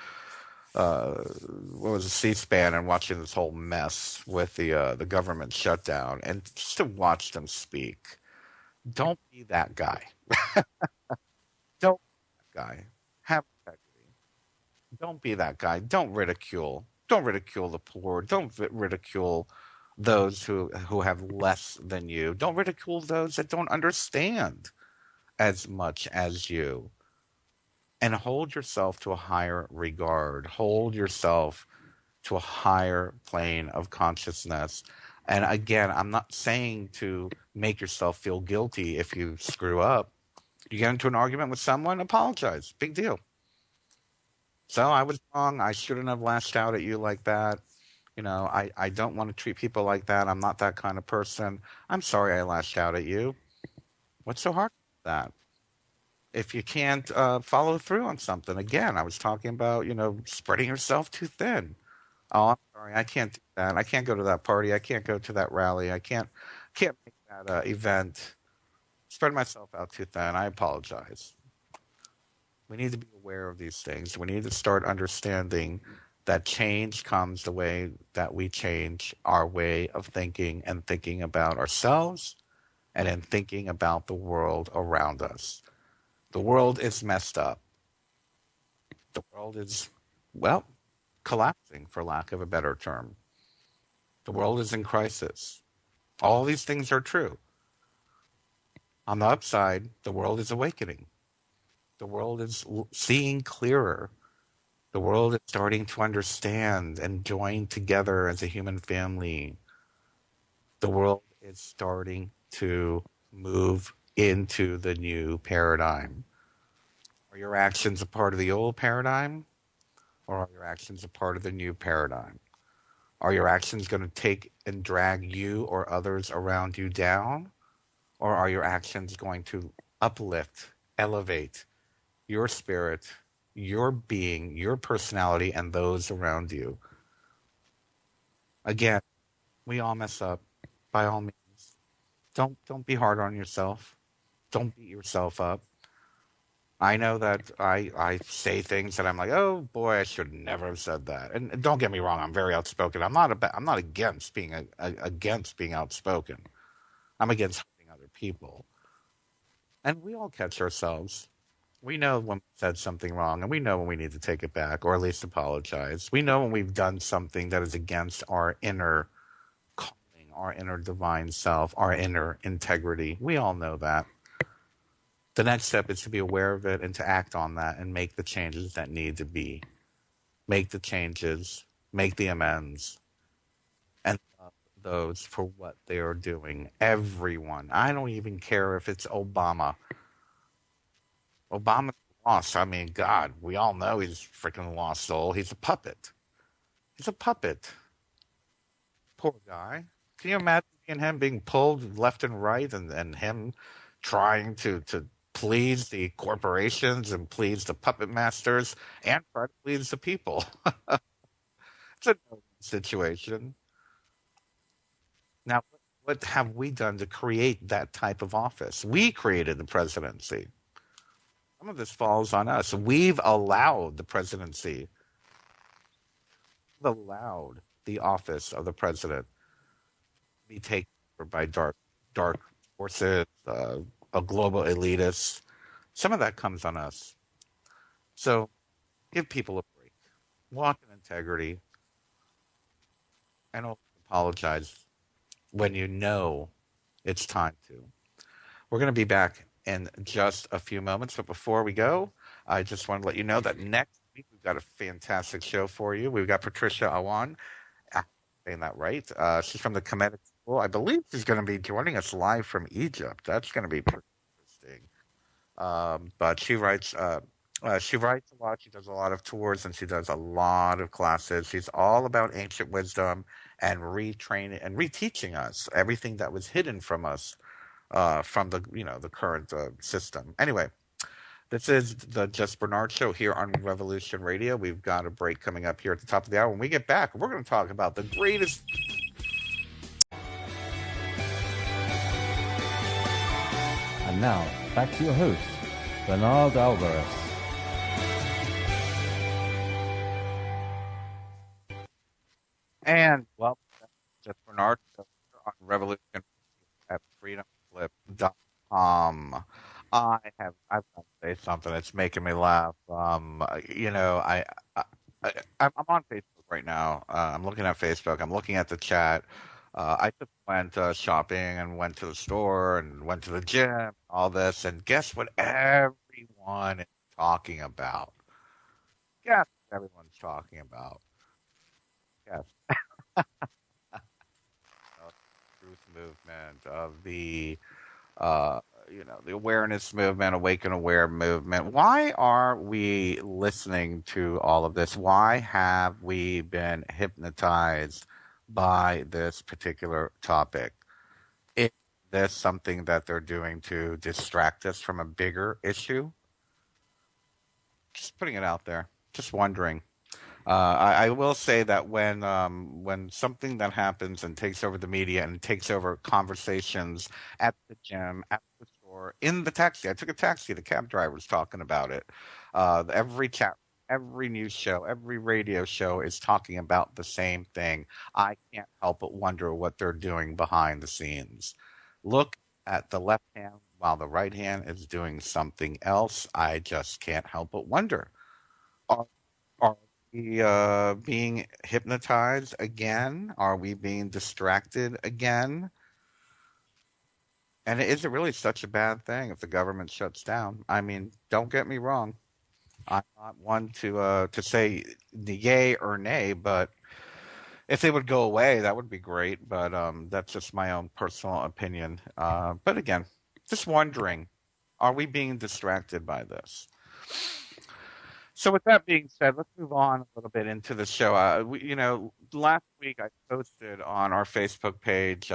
what was it, C-SPAN, and watching this whole mess with the government shutdown, and just to watch them speak. Don't be that guy. Don't be that guy. Have integrity. Don't be that guy. Don't ridicule. Don't ridicule the poor. Don't ridicule those who have less than you. Don't ridicule those that don't understand as much as you. And hold yourself to a higher regard. Hold yourself to a higher plane of consciousness. And again, I'm not saying to make yourself feel guilty if you screw up. You get into an argument with someone, apologize. Big deal. So I was wrong. I shouldn't have lashed out at you like that. I don't want to treat people like that. I'm not that kind of person. I'm sorry I lashed out at you. What's so hard about that? If you can't follow through on something, again, I was talking about, spreading yourself too thin. Oh, I'm sorry, I can't do that. I can't go to that party. I can't go to that rally. I can't make that event. Spread myself out too thin. I apologize. We need to be aware of these things. We need to start understanding that change comes the way that we change our way of thinking and thinking about ourselves and in thinking about the world around us. The world is messed up. The world is, well, collapsing, for lack of a better term. The world is in crisis. All these things are true. On the upside, the world is awakening. The world is seeing clearer. The world is starting to understand and join together as a human family. The world is starting to move into the new paradigm. Are your actions a part of the old paradigm, or are your actions a part of the new paradigm? Are your actions going to take and drag you or others around you down, or are your actions going to uplift, elevate your spirit, your being, your personality, and those around you? Again, we all mess up. By all means, don't be hard on yourself. Don't beat yourself up. I know that I say things that I'm like, oh boy, I should never have said that. And don't get me wrong, I'm very outspoken. I'm not against being against being outspoken. I'm against hurting other people. And we all catch ourselves. We know when we said something wrong, and we know when we need to take it back, or at least apologize. We know when we've done something that is against our inner calling, our inner divine self, our inner integrity. We all know that. The next step is to be aware of it and to act on that and make the changes that need to be. Make the changes, make the amends, and love those for what they are doing. Everyone. I don't even care if it's Obama. Obama's lost. I mean, God, we all know he's a freaking lost soul. He's a puppet. He's a puppet. Poor guy. Can you imagine him being pulled left and right and him trying to please the corporations and please the puppet masters and try to please the people? It's a no situation. Now, what have we done to create that type of office? We created the presidency. Some of this falls on us. We've allowed the presidency, allowed the office of the president to be taken over by dark forces, a global elitists. Some of that comes on us. So give people a break. Walk in integrity and also apologize when you know it's time to. We're going to be back in just a few moments, but before we go, I just want to let you know that next week we've got a fantastic show for you. We've got Patricia Awan. I'm saying that right. She's from the Kemetic School. I believe she's going to be joining us live from Egypt. That's going to be pretty interesting. But she writes a lot. She does a lot of tours and she does a lot of classes. She's all about ancient wisdom and retraining and reteaching us everything that was hidden from us from the current system. Anyway, this is the Just Bernard Show here on Revolution Radio. We've got a break coming up here at the top of the hour. When we get back, we're going to talk about the greatest. And now, back to your host, Bernard Alvarez. And welcome to Just Bernard Show here on Revolution at freedomflip.com. I've got to say something that's making me laugh. I'm on Facebook right now. I'm looking at Facebook. I'm looking at the chat. I just went shopping and went to the store and went to the gym, all this, and guess what everyone is talking about? Guess what everyone's talking about? Yes. Truth movement of the awareness movement, awaken aware movement. Why are we listening to all of this? Why have we been hypnotized by this particular topic? Is this something that they're doing to distract us from a bigger issue? Just putting it out there. Just wondering. I will say that when something that happens and takes over the media and takes over conversations at the gym, at the store, in the taxi. I took a taxi. The cab driver was talking about it. Every news show, every radio show is talking about the same thing. I can't help but wonder what they're doing behind the scenes. Look at the left hand while the right hand is doing something else. I just can't help but wonder. Are we being hypnotized again? Are we being distracted again? And is it really such a bad thing if the government shuts down? I mean, don't get me wrong. I'm not one to say the yay or nay, but if they would go away, that would be great. But that's just my own personal opinion. But again, just wondering, are we being distracted by this? So with that being said, let's move on a little bit into the show. Last week I posted on our Facebook page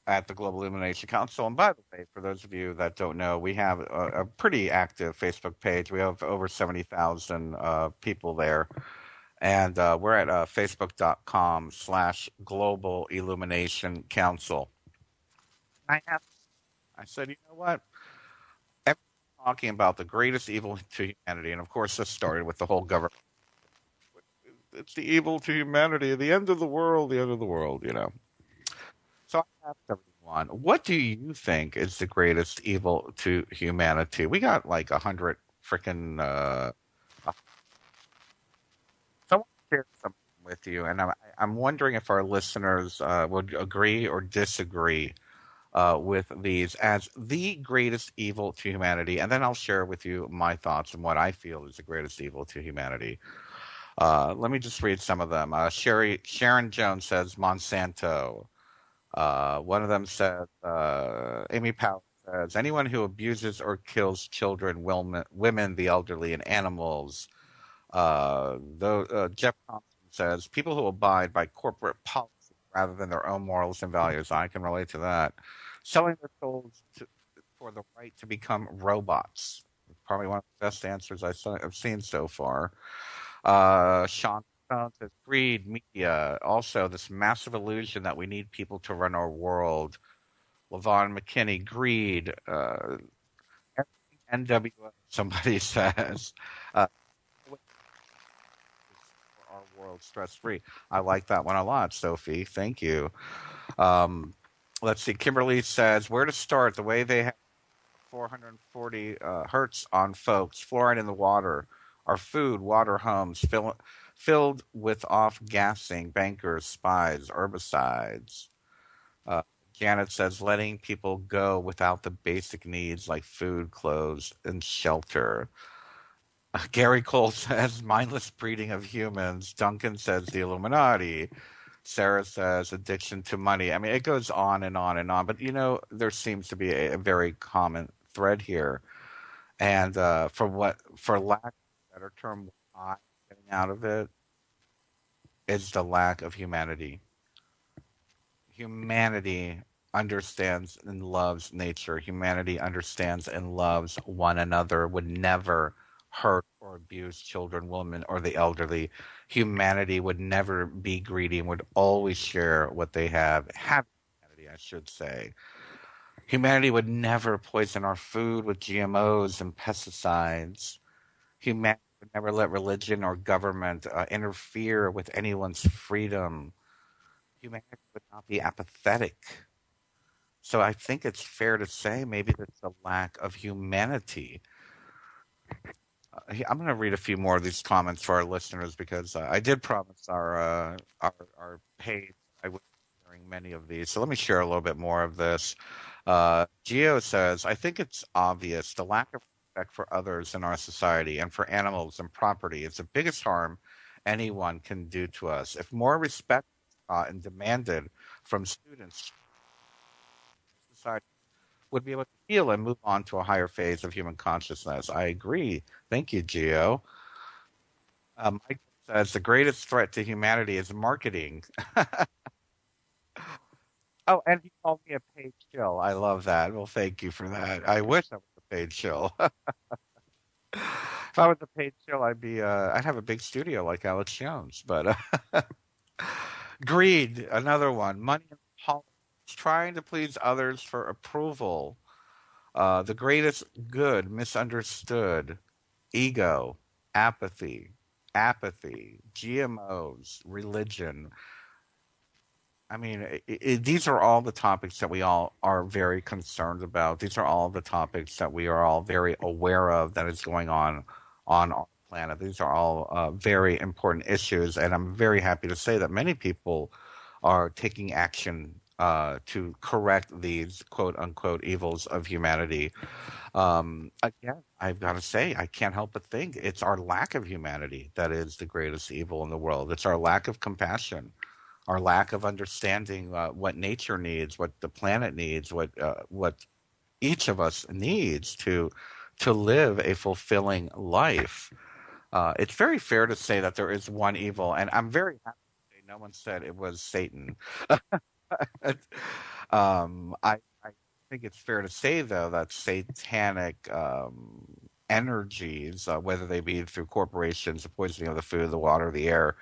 at the Global Illumination Council. And by the way, for those of you that don't know, we have a pretty active Facebook page. We have over 70,000 people there. And we're at facebook.com/Global Illumination Council. I said, you know what? Everyone's talking about the greatest evil to humanity. And of course, this started with the whole government. It's the evil to humanity, the end of the world, the end of the world. So I asked everyone, what do you think is the greatest evil to humanity? We got like 100 freaking. So I want to share something with you, and I'm wondering if our listeners would agree or disagree with these as the greatest evil to humanity, and then I'll share with you my thoughts on what I feel is the greatest evil to humanity. Let me just read some of them. Sharon Jones says Monsanto. One of them says, Amy Powell says, anyone who abuses or kills children, women, the elderly, and animals. Jeff Thompson says, people who abide by corporate policy rather than their own morals and values. I can relate to that. Selling their souls for the right to become robots. Probably one of the best answers I've seen so far. Sean Stone says greed, media, also this massive illusion that we need people to run our world. Levon McKinney, greed, NWO, somebody says. For our world stress free. I like that one a lot, Sophie. Thank you. Let's see. Kimberly says, where to start? The way they have 440 hertz on folks, fluoride in the water, our food, water, homes, filled with off-gassing, bankers, spies, herbicides. Uh, Janet says, letting people go without the basic needs like food, clothes, and shelter. Gary Cole says, mindless breeding of humans. Duncan says, the Illuminati. Sarah says, addiction to money. I mean, it goes on and on and on. But, there seems to be a very common thread here. And for lack of a better term, what I'm getting out of it is the lack of humanity. Humanity understands and loves nature. Humanity understands and loves one another, would never hurt or abuse children, women, or the elderly. Humanity would never be greedy and would always share what they have. Humanity, I should say. Humanity would never poison our food with GMOs and pesticides. Humanity would never let religion or government interfere with anyone's freedom. Humanity would not be apathetic. So I think it's fair to say maybe that's a lack of humanity. I'm going to read a few more of these comments for our listeners because I did promise our page I would be sharing many of these. So let me share a little bit more of this. Geo says, I think it's obvious the lack of respect for others in our society and for animals and property is the biggest harm anyone can do to us. If more respect is taught and demanded from students, society would be able to heal and move on to a higher phase of human consciousness. I agree. Thank you, Gio. Michael says the greatest threat to humanity is marketing. Oh, and he called me a paid shill. I love that. Well, thank you for that. I wish I was a paid shill. If I was a paid shill, I'd have a big studio like Alex Jones. But greed, another one. Money and politics, trying to please others for approval. The greatest good, misunderstood. Ego, apathy, GMOs, religion. I mean, these are all the topics that we all are very concerned about. These are all the topics that we are all very aware of that is going on our planet. These are all very important issues, and I'm very happy to say that many people are taking action to correct these quote unquote evils of humanity. Again, I've got to say, I can't help but think it's our lack of humanity that is the greatest evil in the world. It's our lack of compassion, our lack of understanding what nature needs, what the planet needs, what each of us needs to live a fulfilling life. It's very fair to say that there is one evil, and I'm very happy to say no one said it was Satan. I think it's fair to say, though, that satanic energies, whether they be through corporations, the poisoning of the food, the water, the air,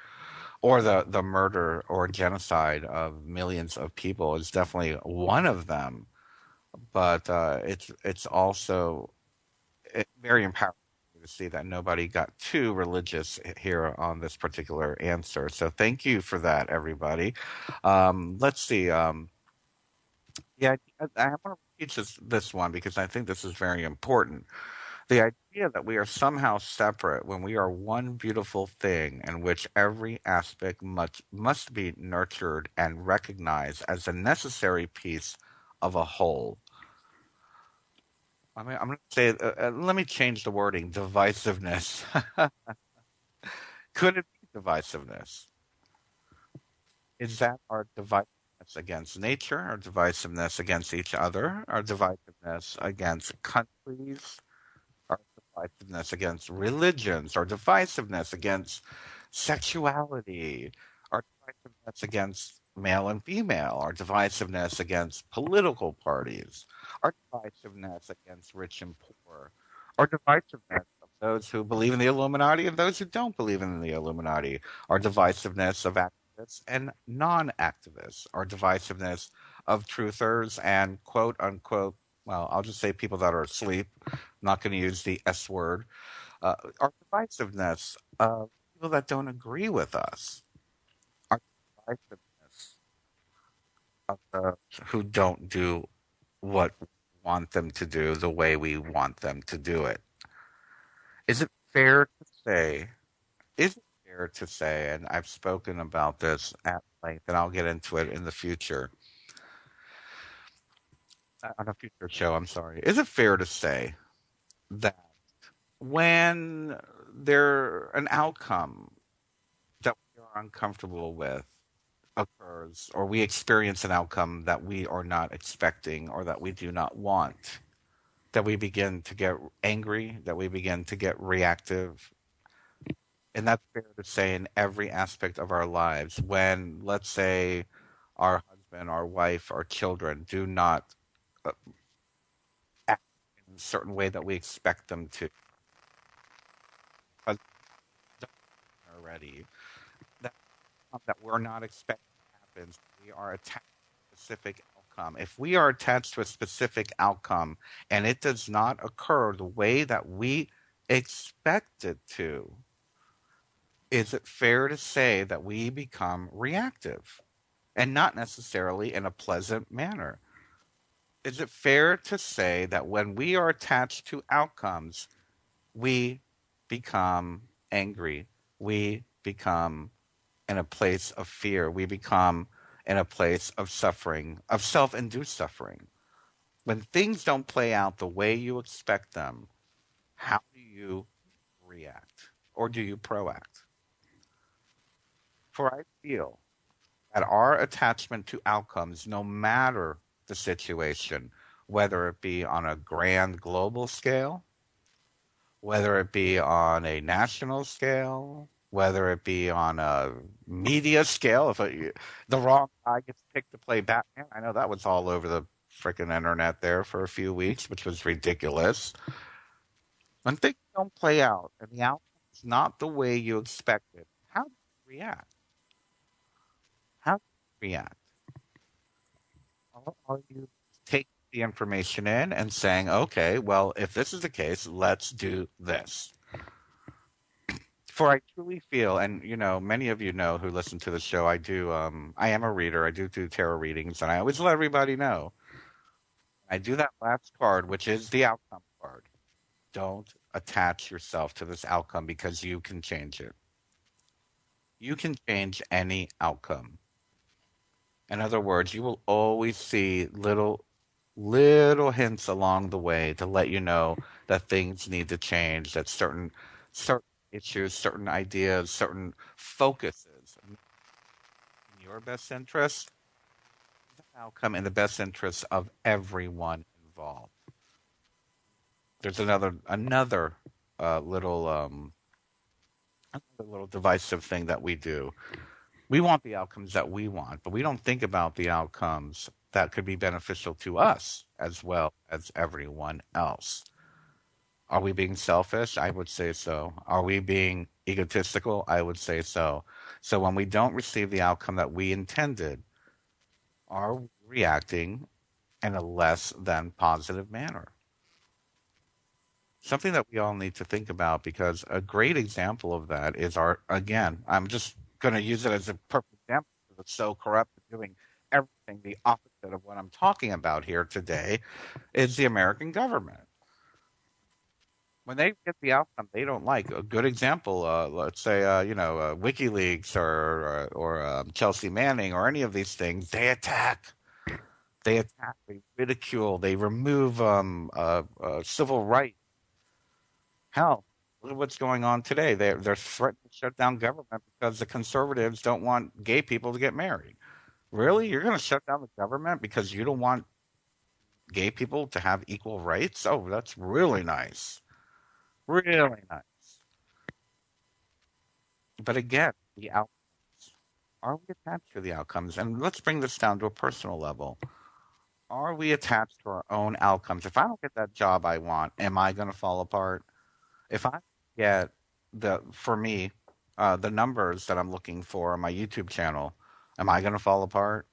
or the murder or genocide of millions of people, is definitely one of them. But it's also very empowering to see that nobody got too religious here on this particular answer. So thank you for that, everybody. Let's see. Yeah, I want to repeat this one because I think this is very important. The idea that we are somehow separate when we are one beautiful thing in which every aspect must be nurtured and recognized as a necessary piece of a whole. I'm going to say, let me change the wording, divisiveness. Could it be divisiveness? Is that our divisiveness against nature, our divisiveness against each other, our divisiveness against countries, our divisiveness against religions, our divisiveness against sexuality, our divisiveness against male and female, our divisiveness against political parties, our divisiveness against rich and poor, our divisiveness of those who believe in the Illuminati and those who don't believe in the Illuminati, our divisiveness of activists and non-activists, our divisiveness of truthers and quote unquote, well, I'll just say people that are asleep, not going to use the S word, our divisiveness of people that don't agree with us, our divisiveness of those who don't do what we want them to do the way we want them to do it. Is it fair to say, is it fair to say, and I've spoken about this at length, and I'll get into it in the future, on a future show, I'm sorry. Is it fair to say that when an outcome that we are uncomfortable with occurs, or we experience an outcome that we are not expecting or that we do not want, that we begin to get angry, that we begin to get reactive? And that's fair to say in every aspect of our lives. When, let's say, our husband, our wife, our children do not uh, act in a certain way that we expect them to, because already that we're not expecting happens. We are attached to a specific outcome. If we are attached to a specific outcome and it does not occur the way that we expect it to, is it fair to say that we become reactive and not necessarily in a pleasant manner? Is it fair to say that when we are attached to outcomes, we become angry? We become in a place of fear. We become in a place of suffering, of self induced suffering. When things don't play out the way you expect them, how do you react? Or do you proact? For I feel that our attachment to outcomes, no matter the situation, whether it be on a grand global scale, whether it be on a national scale, whether it be on a media scale, the wrong guy gets picked to play Batman. I know that was all over the freaking internet there for a few weeks, which was ridiculous. When things don't play out and the outcome is not the way you expected, how do you react? How do you react? Are you taking the information in and saying, okay, well, if this is the case, let's do this? For I truly feel, and many of you know who listen to the show, I am a reader. I do tarot readings, and I always let everybody know. I do that last card, which is the outcome card. Don't attach yourself to this outcome because you can change it. You can change any outcome. In other words, you will always see little hints along the way to let you know that things need to change, that certain issues, certain ideas, certain focuses in your best interest, the outcome in the best interest of everyone involved. There's another little divisive thing that we do. We want the outcomes that we want, but we don't think about the outcomes that could be beneficial to us as well as everyone else. Are we being selfish? I would say so. Are we being egotistical? I would say so. So when we don't receive the outcome that we intended, are we reacting in a less than positive manner? Something that we all need to think about, because a great example of that is again, I'm just going to use it as a perfect example because it's so corrupt and doing everything the opposite of what I'm talking about here today, is the American government. When they get the outcome they don't like, a good example, let's say, WikiLeaks or Chelsea Manning or any of these things, they attack, they ridicule, they remove civil rights. Hell, look at what's going on today. They're threatening to shut down government because the conservatives don't want gay people to get married. Really? You're going to shut down the government because you don't want gay people to have equal rights? Oh, that's really nice. Really nice. But again, the outcomes. Are we attached to the outcomes? And let's bring this down to a personal level. Are we attached to our own outcomes? If I don't get that job I want, am I going to fall apart? If I get for me, the numbers that I'm looking for on my YouTube channel, am I going to fall apart?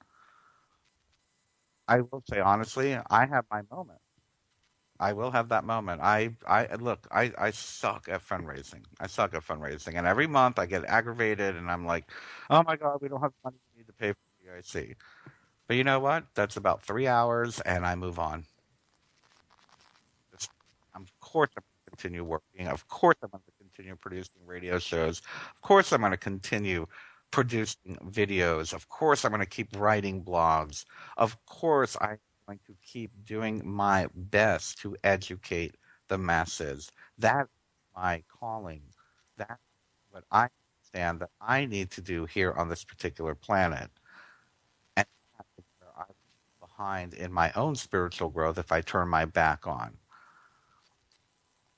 I will say honestly, I have my moment. I will have that moment. I suck at fundraising. I suck at fundraising, and every month I get aggravated, and I'm like, oh my god, we don't have money we need to pay for the EIC. But you know what? That's about 3 hours, and I move on. Of course, I'm going to continue working. Of course, I'm going to continue producing radio shows. Of course, I'm going to continue producing videos. Of course, I'm going to keep writing blogs. Of course, I'm going to keep doing my best to educate the masses. That's my calling. That's what I understand that I need to do here on this particular planet. And that's where I'm behind in my own spiritual growth if I turn my back on.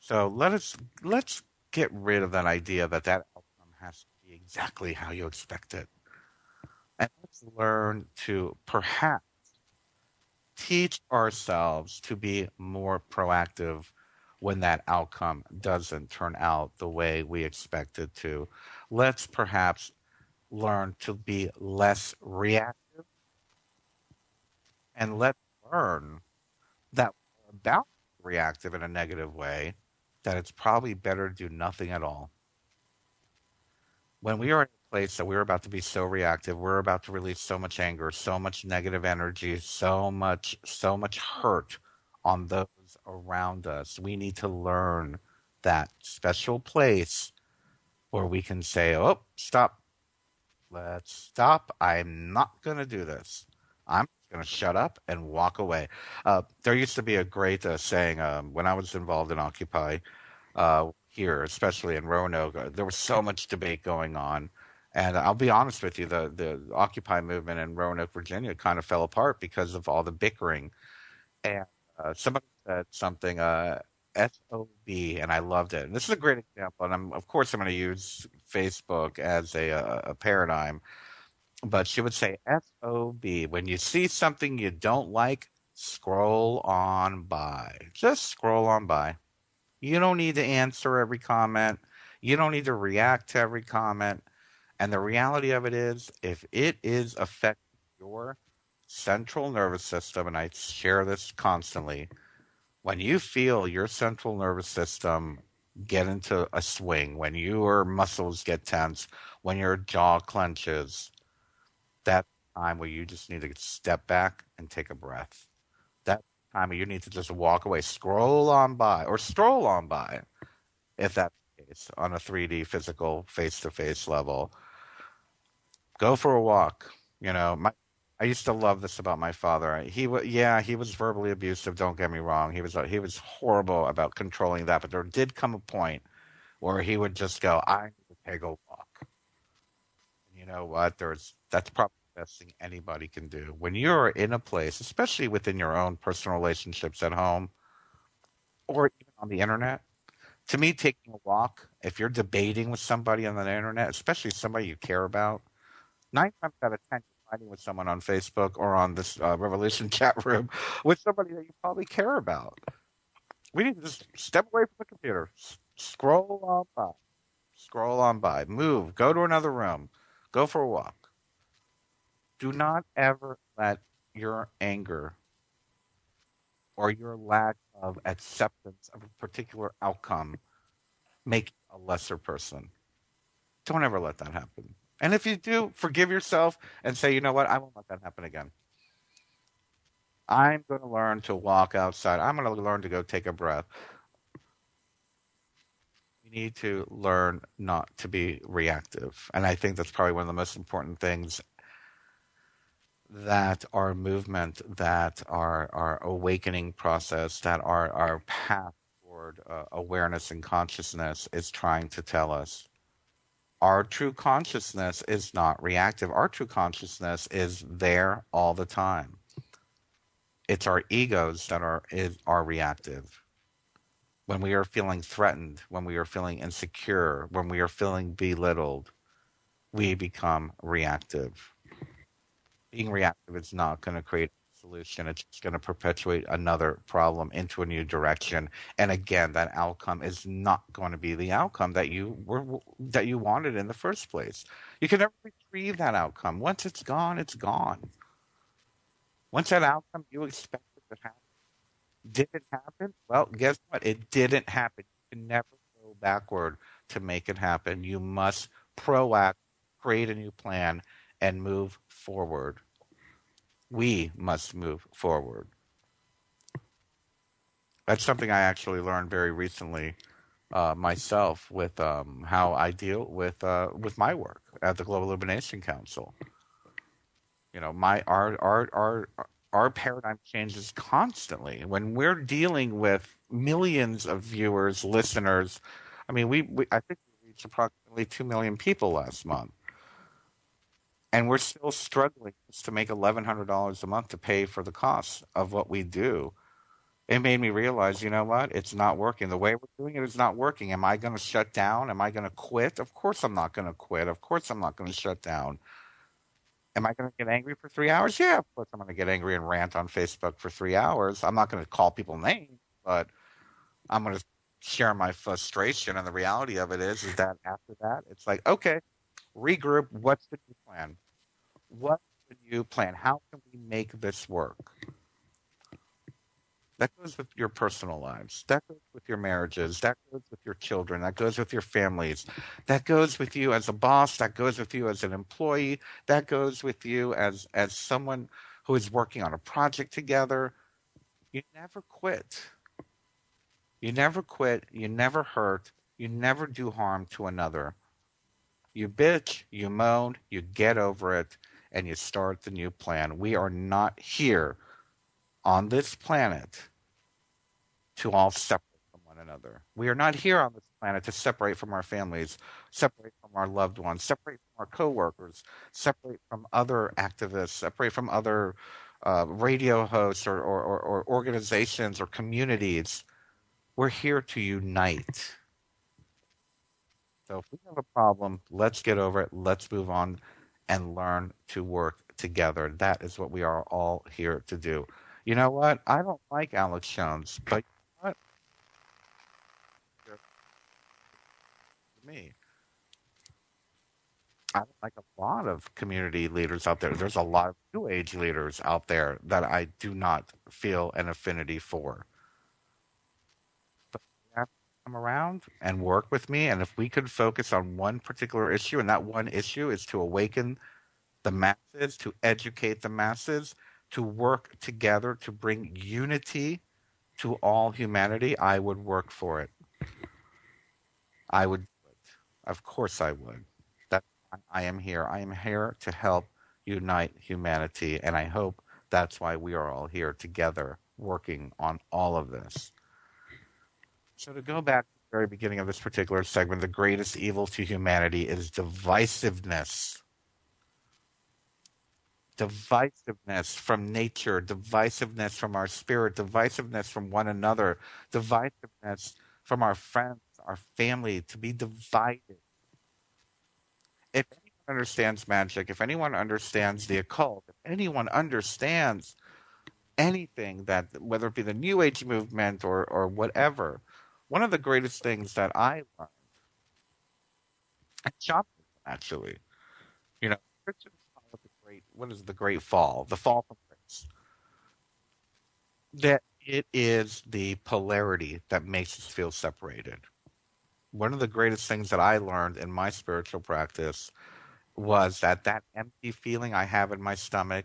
So let's get rid of that idea that outcome has to be exactly how you expect it, and let's learn to perhaps teach ourselves to be more proactive when that outcome doesn't turn out the way we expect it to. Let's perhaps learn to be less reactive, and let's learn that we're about to be reactive in a negative way, that it's probably better to do nothing at all. When we are in a place that we're about to be so reactive, we're about to release so much anger, so much negative energy, so much hurt on those around us. We need to learn that special place where we can say, oh, stop. Let's stop. I'm not going to do this. I'm going to shut up and walk away. There used to be a great saying when I was involved in Occupy here, especially in Roanoke. There was so much debate going on. And I'll be honest with you, the Occupy movement in Roanoke, Virginia kind of fell apart because of all the bickering. And somebody said something, SOB, and I loved it. And this is a great example. And of course, I'm going to use Facebook as a paradigm. But she would say SOB. When you see something you don't like, scroll on by. Just scroll on by. You don't need to answer every comment. You don't need to react to every comment. And the reality of it is, if it is affecting your central nervous system, and I share this constantly, when you feel your central nervous system get into a swing, when your muscles get tense, when your jaw clenches, that's the time where you just need to step back and take a breath. That's the time where you need to just walk away, scroll on by, or stroll on by, if that's the case, on a 3D physical face-to-face level. Go for a walk. I used to love this about my father. He was verbally abusive. Don't get me wrong. He was horrible about controlling that. But there did come a point where he would just go, "I need to take a walk." And you know what? That's probably the best thing anybody can do when you're in a place, especially within your own personal relationships at home or even on the internet. To me, taking a walk, if you're debating with somebody on the internet, especially somebody you care about, 9 times out of 10, you're fighting with someone on Facebook or on this Revolution chat room with somebody that you probably care about. We need to just step away from the computer. Scroll on by. Scroll on by. Move. Go to another room. Go for a walk. Do not ever let your anger or your lack of acceptance of a particular outcome make you a lesser person. Don't ever let that happen. And if you do, forgive yourself and say, you know what? I won't let that happen again. I'm going to learn to walk outside. I'm going to learn to go take a breath. We need to learn not to be reactive. And I think that's probably one of the most important things that our movement, that our awakening process, that our path toward awareness and consciousness is trying to tell us. Our true consciousness is not reactive. Our true consciousness is there all the time. It's our egos that are reactive. When we are feeling threatened, when we are feeling insecure, when we are feeling belittled, we become reactive. Being reactive is not going to create a solution. It's just going to perpetuate another problem into a new direction. And again, that outcome is not going to be the outcome that you wanted in the first place. You can never retrieve that outcome. Once it's gone, it's gone. Once that outcome you expected to happen didn't happen, well, guess what? It didn't happen. You can never go backward to make it happen. You must proact, create a new plan, and move forward. We must move forward. That's something I actually learned very recently myself with how I deal with my work at the Global Illumination Council. You know, our paradigm changes constantly when we're dealing with millions of viewers, listeners. I mean, we I think we reached approximately 2 million people last month. And we're still struggling just to make $1,100 a month to pay for the costs of what we do. It made me realize, you know what? It's not working. The way we're doing it is not working. Am I going to shut down? Am I going to quit? Of course I'm not going to quit. Of course I'm not going to shut down. Am I going to get angry for 3 hours? Yeah, of course I'm going to get angry and rant on Facebook for 3 hours. I'm not going to call people names, but I'm going to share my frustration. And the reality of it is that after that, it's like, okay, regroup. What's the new plan? What's the new plan? How can we make this work? That goes with your personal lives. That goes with your marriages. That goes with your children. That goes with your families. That goes with you as a boss. That goes with you as an employee. That goes with you as someone who is working on a project together. You never quit. You never quit. You never hurt. You never do harm to another. You bitch, you moan, you get over it, and you start the new plan. We are not here on this planet to all separate from one another. We are not here on this planet to separate from our families, separate from our loved ones, separate from our coworkers, separate from other activists, separate from other radio hosts or organizations or communities. We're here to unite. So if we have a problem, let's get over it. Let's move on and learn to work together. That is what we are all here to do. You know what? I don't like Alex Jones, but you know what? For me, I don't like a lot of community leaders out there. There's a lot of new age leaders out there that I do not feel an affinity for. But you have to come around and work with me. And if we could focus on one particular issue, and that one issue is to awaken the masses, to educate the masses, to work together to bring unity to all humanity, I would work for it. I would do it. Of course I would. That's why I am here. I am here to help unite humanity, and I hope that's why we are all here together working on all of this. So to go back to the very beginning of this particular segment, the greatest evil to humanity is divisiveness. Divisiveness from nature, divisiveness from our spirit, divisiveness from one another, divisiveness from our friends, our family, to be divided. If anyone understands magic, if anyone understands the occult, if anyone understands anything that, whether it be the New Age movement or whatever, one of the greatest things that I learned, and shamanism actually, you know, Christians call it the great, what is the great fall, the fall from grace, that it is the polarity that makes us feel separated. One of the greatest things that I learned in my spiritual practice was that that empty feeling I have in my stomach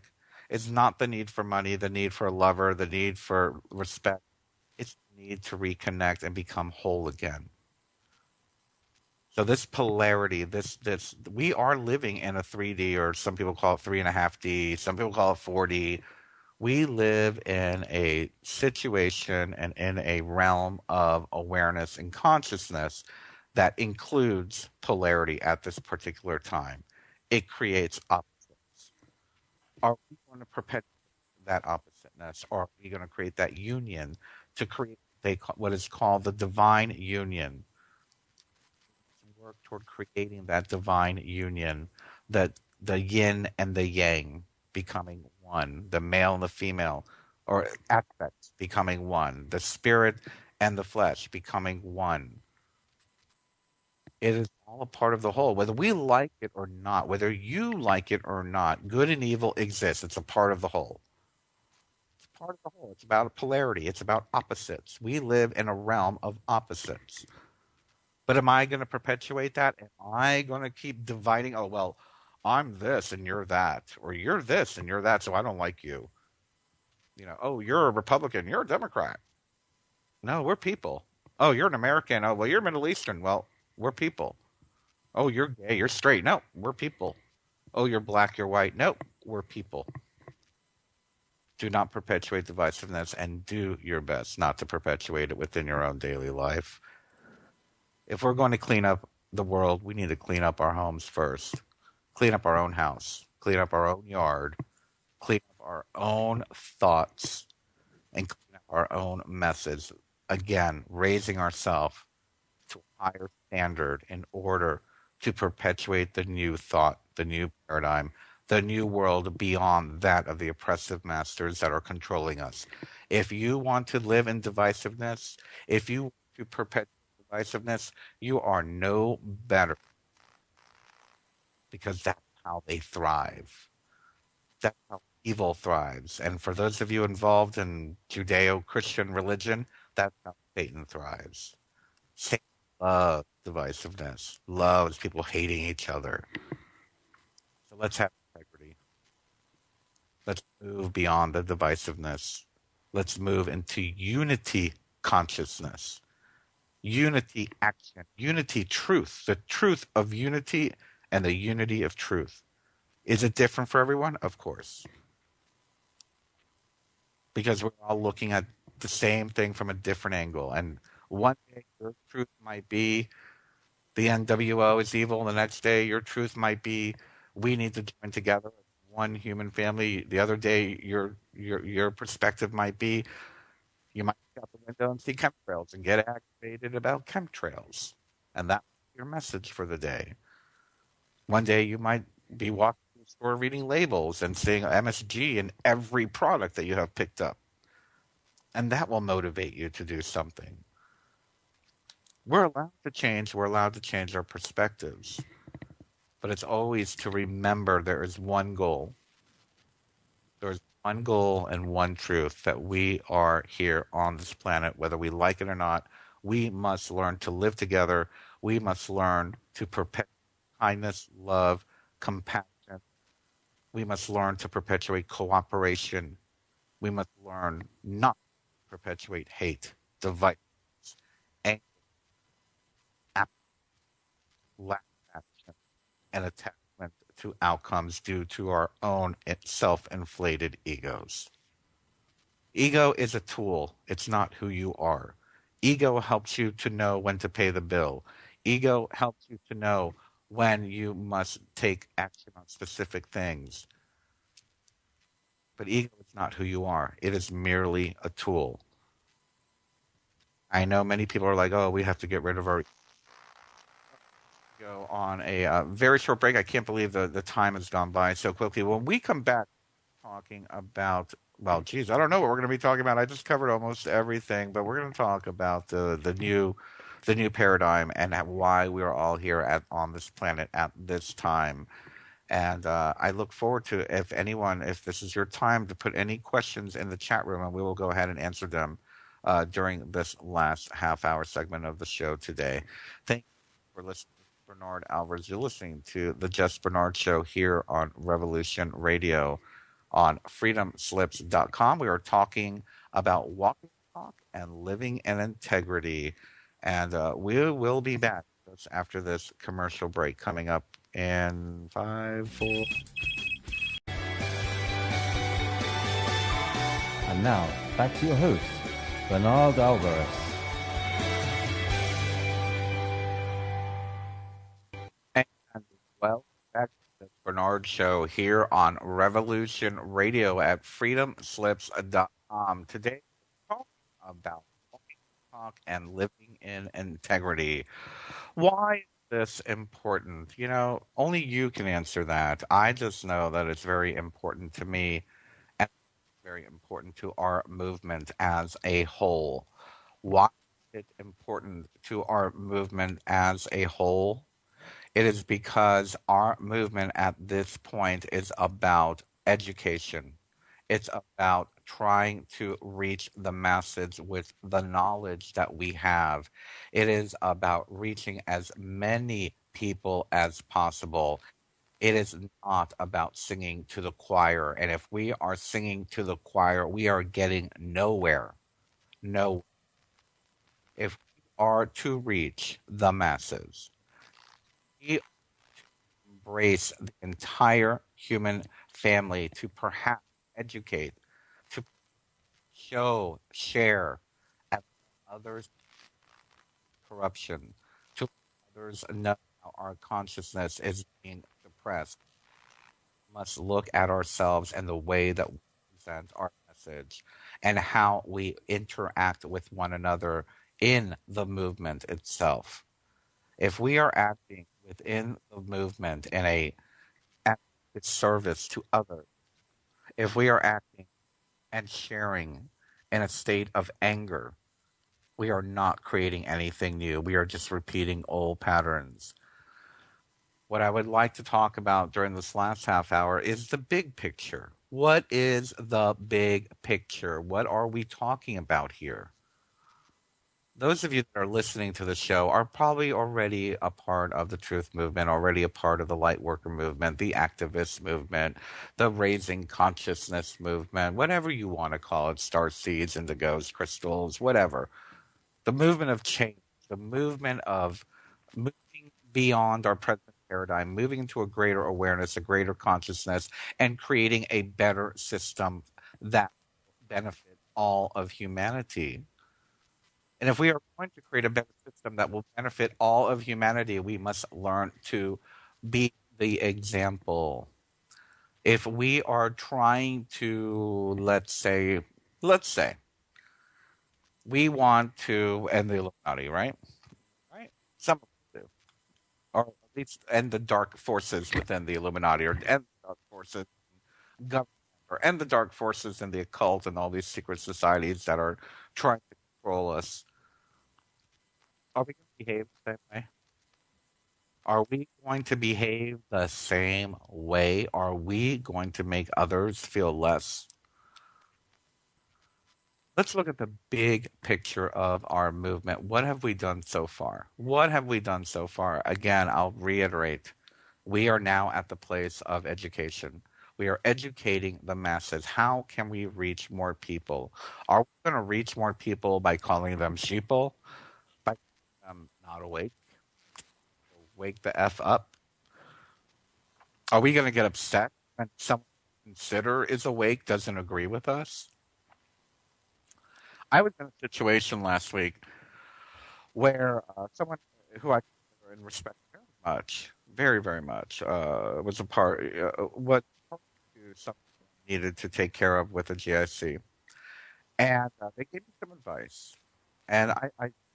is not the need for money, the need for a lover, the need for respect. It's the need to reconnect and become whole again. So this polarity, this we are living in a 3D, or some people call it 3.5D, some people call it 4D. We live in a situation and in a realm of awareness and consciousness that includes polarity at this particular time. It creates opposites. Are we going to perpetuate that oppositeness, or are we going to create that union to create what is called the divine union? Work toward creating that divine union, that the yin and the yang becoming one, the male and the female, or aspects becoming one, the spirit and the flesh becoming one. It is all a part of the whole, whether we like it or not, whether you like it or not. Good and evil exists. It's a part of the whole. It's part of the whole. It's about polarity. It's about opposites. We live in a realm of opposites. But am I going to perpetuate that? Am I going to keep dividing? Oh, well, I'm this and you're that, or you're this and you're that, so I don't like you. Oh, you're a Republican, you're a Democrat. No, we're people. Oh, you're an American. Oh, well, you're Middle Eastern. Well, we're people. Oh, you're gay, you're straight. No, we're people. Oh, you're black, you're white. No, we're people. Do not perpetuate divisiveness, and do your best not to perpetuate it within your own daily life. If we're going to clean up the world, we need to clean up our homes first. Clean up our own house, clean up our own yard, clean up our own thoughts, and clean up our own methods. Again, raising ourselves to a higher standard in order to perpetuate the new thought, the new paradigm, the new world beyond that of the oppressive masters that are controlling us. If you want to live in divisiveness, if you want to perpetuate divisiveness, you are no better, because that's how they thrive. That's how evil thrives. And for those of you involved in Judeo-Christian religion, that's how Satan thrives. Satan loves divisiveness, loves people hating each other. So let's have integrity. Let's move beyond the divisiveness. Let's move into unity consciousness, unity action, unity truth, the truth of unity and the unity of truth. Is it different for everyone? Of course. Because we're all looking at the same thing from a different angle. And one day your truth might be the NWO is evil. The next day your truth might be we need to join together as one human family. The other day your perspective might be you might look out the window and see chemtrails and get aggravated about chemtrails. And that's your message for the day. One day you might be walking to the store reading labels and seeing MSG in every product that you have picked up. And that will motivate you to do something. We're allowed to change. We're allowed to change our perspectives. But it's always to remember there is one goal. There's one goal and one truth, that we are here on this planet, whether we like it or not. We must learn to live together. We must learn to perpetuate kindness, love, compassion. We must learn to perpetuate cooperation. We must learn not to perpetuate hate, divisiveness, anger, lack of action, and attachment to outcomes due to our own self-inflated egos. Ego is a tool. It's not who you are. Ego helps you to know when to pay the bill. Ego helps you to know when you must take action on specific things. But ego is not who you are. It is merely a tool. I know many people are like, oh, we have to get rid of our go on a very short break. I can't believe the time has gone by so quickly. When we come back talking about Well, geez, I don't know what we're going to be talking about. I just covered almost everything, but we're going to talk about the new paradigm and why we are all here on this planet at this time. And I look forward to if this is your time to put any questions in the chat room, and we will go ahead and answer them during this last half hour segment of the show today. Thank you for listening, Bernard Alvarez. You're listening to the Just Bernard Show here on Revolution Radio on freedomslips.com. We are talking about walking the talk and living in integrity. And we will be back just after this commercial break coming up in 5, 4. And now, back to your host, Bernard Alvarez. And well, back to the Bernard Show here on Revolution Radio at freedomslips.com. Today, we're talking about walking the talk and living in integrity. Why is this important? Only you can answer that. I just know that it's very important to me and very important to our movement as a whole. Why is it important to our movement as a whole? It is because our movement at this point is about education. It's about trying to reach the masses with the knowledge that we have. It is about reaching as many people as possible. It is not about singing to the choir. And if we are singing to the choir, we are getting nowhere. No. If we are to reach the masses, we embrace the entire human family to perhaps educate, to show, share, and let others corruption, to let others know how our consciousness is being suppressed. We must look at ourselves and the way that we present our message and how we interact with one another in the movement itself. If we are acting within the movement in a active service to others, if we are acting and sharing in a state of anger, we are not creating anything new. We are just repeating old patterns. What I would like to talk about during this last half hour is the big picture. What is the big picture? What are we talking about here? Those of you that are listening to the show are probably already a part of the truth movement, already a part of the Lightworker movement, the activist movement, the raising consciousness movement, whatever you want to call it, star seeds, indigos, crystals, whatever. The movement of change, the movement of moving beyond our present paradigm, moving into a greater awareness, a greater consciousness, and creating a better system that benefits all of humanity. And if we are going to create a better system that will benefit all of humanity, we must learn to be the example. If we are trying to, let's say, we want to end the Illuminati, right? Right? Some of us do. Or at least end the dark forces within the Illuminati, or end the dark forces in government, or end the dark forces in the occult and all these secret societies that are trying to control us. Are we going to behave the same way? Are we going to behave the same way? Are we going to make others feel less? Let's look at the big picture of our movement. What have we done so far? What have we done so far? Again, I'll reiterate. We are now at the place of education. We are educating the masses. How can we reach more people? Are we going to reach more people by calling them sheeple? By calling them not awake? Wake the F up? Are we going to get upset when someone we consider is awake doesn't agree with us? I was in a situation last week where someone who I consider and respect very much, very, very much, was a part, was part to something I needed to take care of with the GIC. And they gave me some advice. And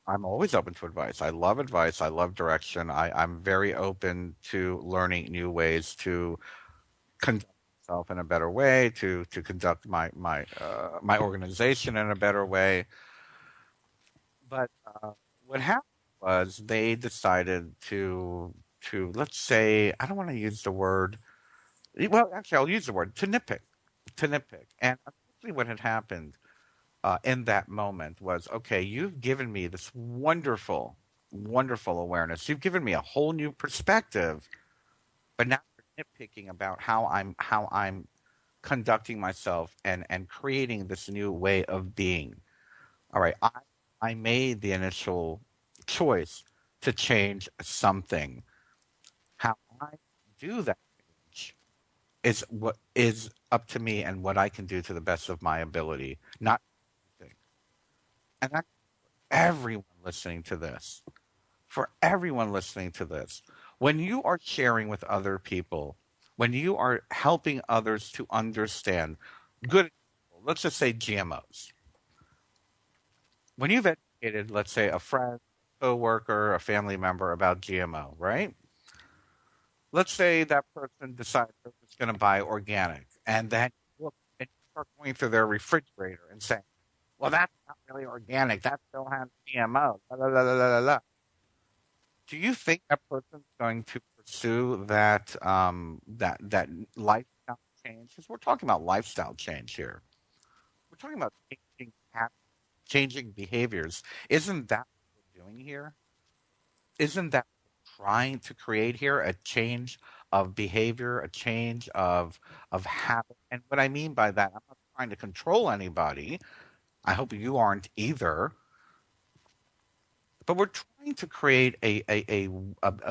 I'm always open to advice. I love advice. I love direction. I'm very open to learning new ways to conduct myself in a better way, to conduct my organization in a better way. But what happened was they decided to let's say, I don't want to use the word. Well, actually, I'll use the word to nitpick. And unfortunately, what had happened in that moment was, okay, you've given me this wonderful, wonderful awareness. You've given me a whole new perspective, but now you're nitpicking about how I'm conducting myself and creating this new way of being. All right, I made the initial choice to change something. How I do that change is what is up to me and what I can do to the best of my ability, not anything. And that's everyone listening to this. For everyone listening to this, when you are sharing with other people, when you are helping others to understand, good, let's just say GMOs. When you've educated, let's say, a friend, coworker, a family member about GMO, right? Let's say that person decides they're just going to buy organic, and then you look and you start going through their refrigerator and saying, "Well, that's not really organic. That still has GMO." La, la, la, la, la, la. Do you think that person's going to pursue that lifestyle change? Because we're talking about lifestyle change here. We're talking about changing behaviors. Isn't that what we're doing here? Isn't that what we're trying to create here? A change of behavior, a change of habit. And what I mean by that, I'm not trying to control anybody. I hope you aren't either. But we're trying to create a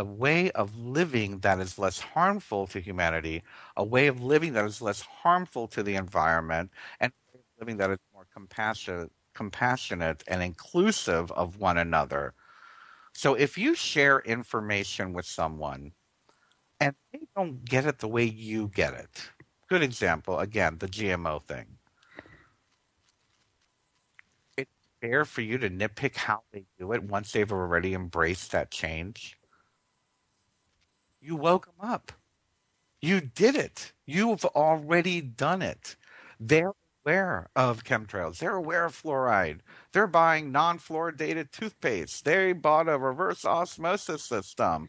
way of living that is less harmful to humanity, a way of living that is less harmful to the environment, and a way of living that is more compassionate and inclusive of one another. So if you share information with someone and they don't get it the way you get it, good example, again, the GMO thing. It's fair for you to nitpick how they do it once they've already embraced that change. You woke them up. You did it. You've already done it. They're aware of chemtrails. They're aware of fluoride. They're buying non-fluoridated toothpaste. They bought a reverse osmosis system.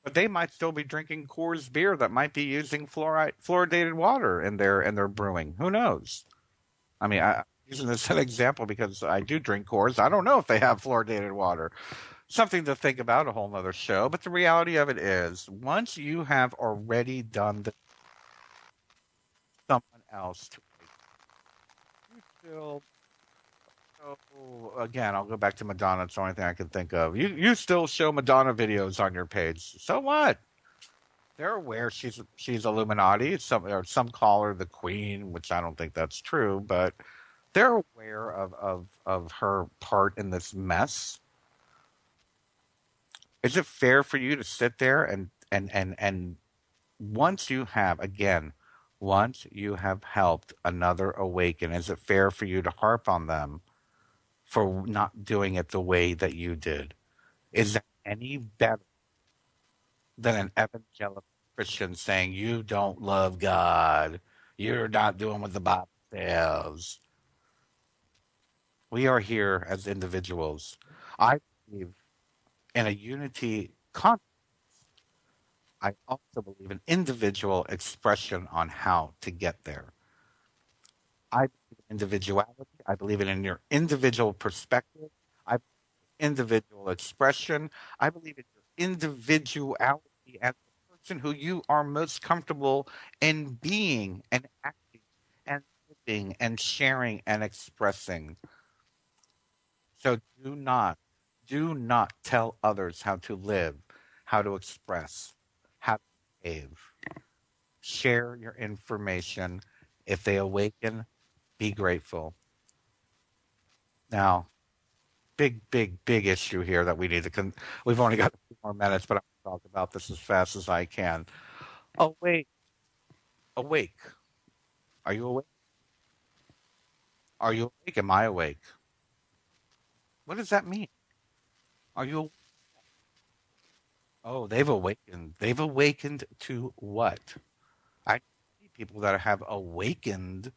But they might still be drinking Coors beer that might be using fluoridated water in their brewing. Who knows? I mean, I'm using this as an example because I do drink Coors. I don't know if they have fluoridated water. Something to think about, a whole nother show. But the reality of it is, once you have already done the someone else to you still again, I'll go back to Madonna. It's the only thing I can think of. You still show Madonna videos on your page. So what? They're aware she's Illuminati. Some call her the Queen, which I don't think that's true, but they're aware of her part in this mess. Is it fair for you to sit there and once you have, again, once you have helped another awaken, is it fair for you to harp on them for not doing it the way that you did? Is that any better than an evangelical Christian saying you don't love God? You're not doing what the Bible says. We are here as individuals. I believe in a unity concept. I also believe in individual expression on how to get there. I believe in individuality. I believe in your individual perspective. I believe in individual expression. I believe in your individuality as the person who you are most comfortable in being and acting and living and sharing and expressing. So do not tell others how to live, how to express, how to behave. Share your information. If they awaken, be grateful. Now, big, big, big issue here that we need to. We've only got a few more minutes, but I'll talk about this as fast as I can. Awake, awake. Are you awake? Are you awake? Am I awake? What does that mean? Are you? Oh, they've awakened. They've awakened to what? people that have awakened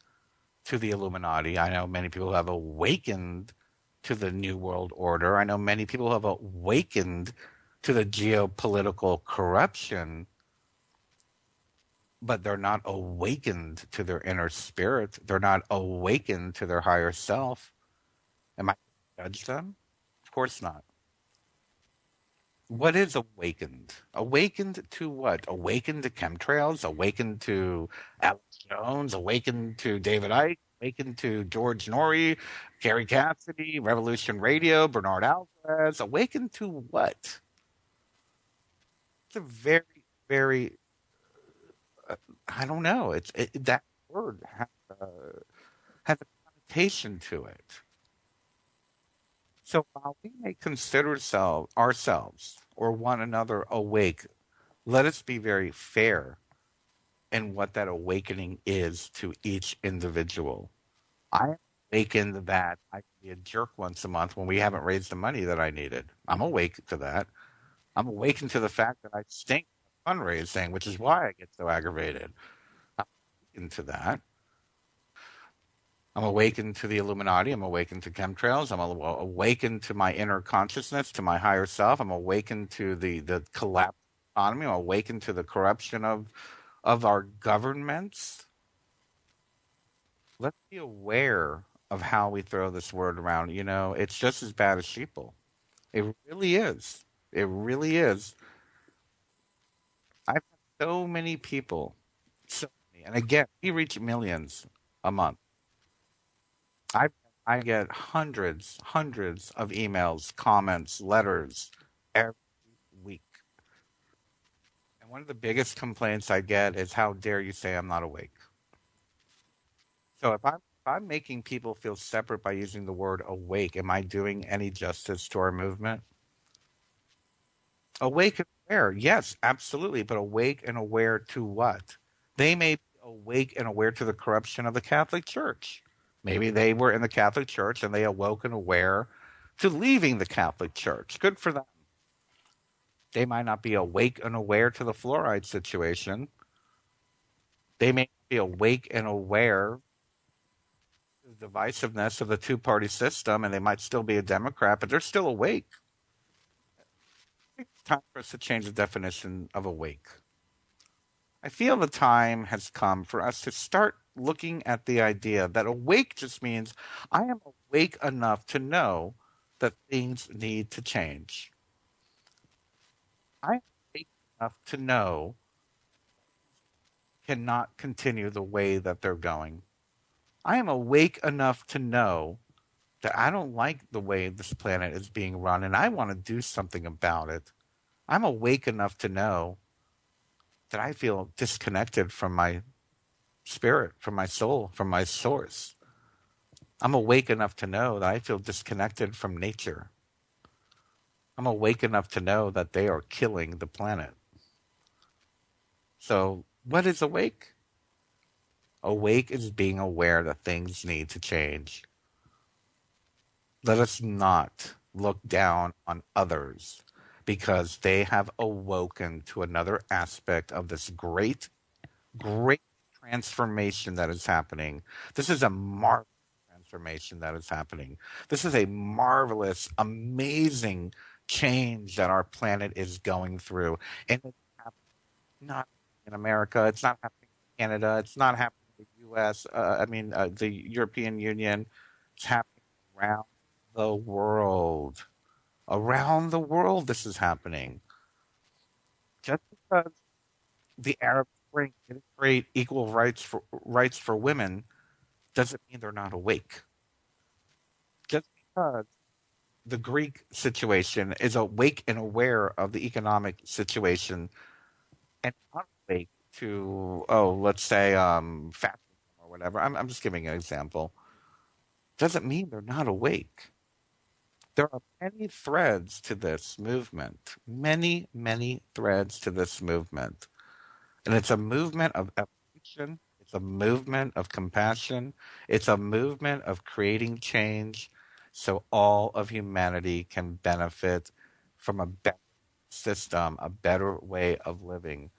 to the Illuminati. I know many people who have awakened to the New World Order. I know many people who have awakened to the geopolitical corruption, but they're not awakened to their inner spirit. They're not awakened to their higher self. Am I going to judge them? Of course not. What is awakened? Awakened to what? Awakened to chemtrails? Awakened to Alex Jones? Awakened to David Icke? Awakened to George Norrie, Gary Cassidy, Revolution Radio, Bernard Alvarez? Awakened to what? It's a very, very, I don't know. That word has a connotation to it. So while we may consider ourselves or one another awake, let us be very fair in what that awakening is to each individual. I am awakened that I can be a jerk once a month when we haven't raised the money that I needed. I'm awake to that. I'm awakened to the fact that I stink at fundraising, which is why I get so aggravated. I'm awakened to that. I'm awakened to the Illuminati. I'm awakened to chemtrails. I'm awakened to my inner consciousness, to my higher self. I'm awakened to the collapse of the economy. I'm awakened to the corruption of our governments. Let's be aware of how we throw this word around. You know, it's just as bad as sheeple. It really is. It really is. I've had so many people, so many, and again, we reach millions a month. I I get hundreds of emails, comments, letters every week. And one of the biggest complaints I get is, how dare you say I'm not awake? So if I'm making people feel separate by using the word awake, am I doing any justice to our movement? Awake and aware, yes, absolutely, but awake and aware to what? They may be awake and aware to the corruption of the Catholic Church. Maybe they were in the Catholic Church and they awoke and aware to leaving the Catholic Church. Good for them. They might not be awake and aware to the fluoride situation. They may be awake and aware to the divisiveness of the two-party system, and they might still be a Democrat, but they're still awake. I think it's time for us to change the definition of awake. I feel the time has come for us to start looking at the idea that awake just means I am awake enough to know that things need to change. I am awake enough to know cannot continue the way that they're going. I am awake enough to know that I don't like the way this planet is being run and I want to do something about it. I'm awake enough to know that I feel disconnected from my spirit, from my soul, from my source. I'm awake enough to know that I feel disconnected from nature. I'm awake enough to know that they are killing the planet. So, what is awake? Awake is being aware that things need to change. Let us not look down on others because they have awoken to another aspect of this great transformation that is happening. This is a marvelous transformation that is happening. This is a marvelous, amazing change that our planet is going through. And it's not in America. It's not happening in Canada. It's not happening in the U.S. The European Union. It's happening around the world. Around the world, this is happening. Just because the Arab Spring didn't create equal rights for women doesn't mean they're not awake. Just because the Greek situation is awake and aware of the economic situation and not awake to, let's say, fascism or whatever. I'm just giving an example. Doesn't mean they're not awake. There are many threads to this movement. Many threads to this movement. And it's a movement of evolution. It's a movement of compassion. It's a movement of creating change so all of humanity can benefit from a better system, a better way of living.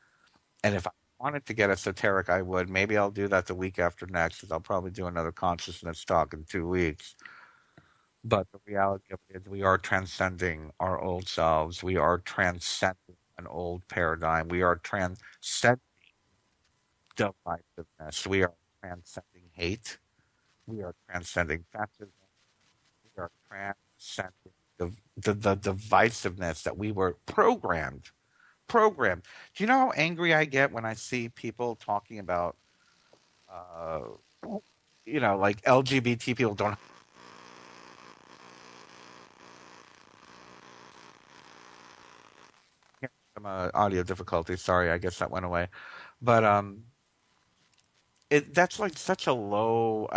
And if I wanted to get esoteric, I would. Maybe I'll do that the week after next, because I'll probably do another consciousness talk in 2 weeks. But the reality of it is we are transcending our old selves. We are transcending an old paradigm. We are transcending divisiveness. We are transcending hate. We are transcending fascism. We are transcending the divisiveness that we were programmed. Do you know how angry I get when I see people talking about, uh, like LGBT people don't have some audio difficulties. Sorry, I guess that went away. But that's like such a low.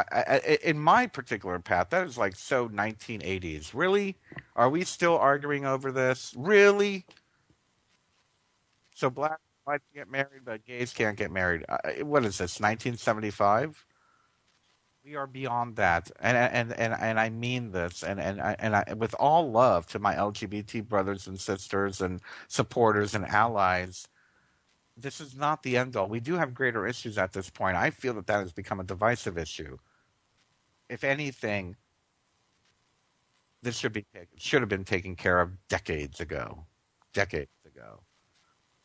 In my particular path, that is like so 1980s. Really, are we still arguing over this? Really? So black and white get married, but gays can't get married. What is this? 1975? We are beyond that, and I mean this, and I, with all love to my LGBT brothers and sisters and supporters and allies. This is not the end all. We do have greater issues at this point. I feel that has become a divisive issue. If anything, this should have been taken care of decades ago. Decades ago.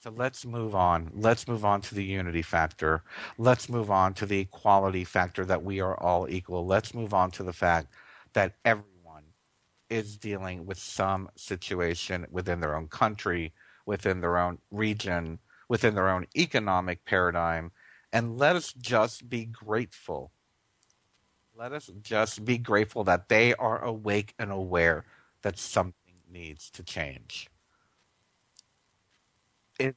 So let's move on. Let's move on to the unity factor. Let's move on to the equality factor that we are all equal. Let's move on to the fact that everyone is dealing with some situation within their own country, within their own region, within their own economic paradigm. And let us just be grateful. Let us just be grateful that they are awake and aware that something needs to change. Is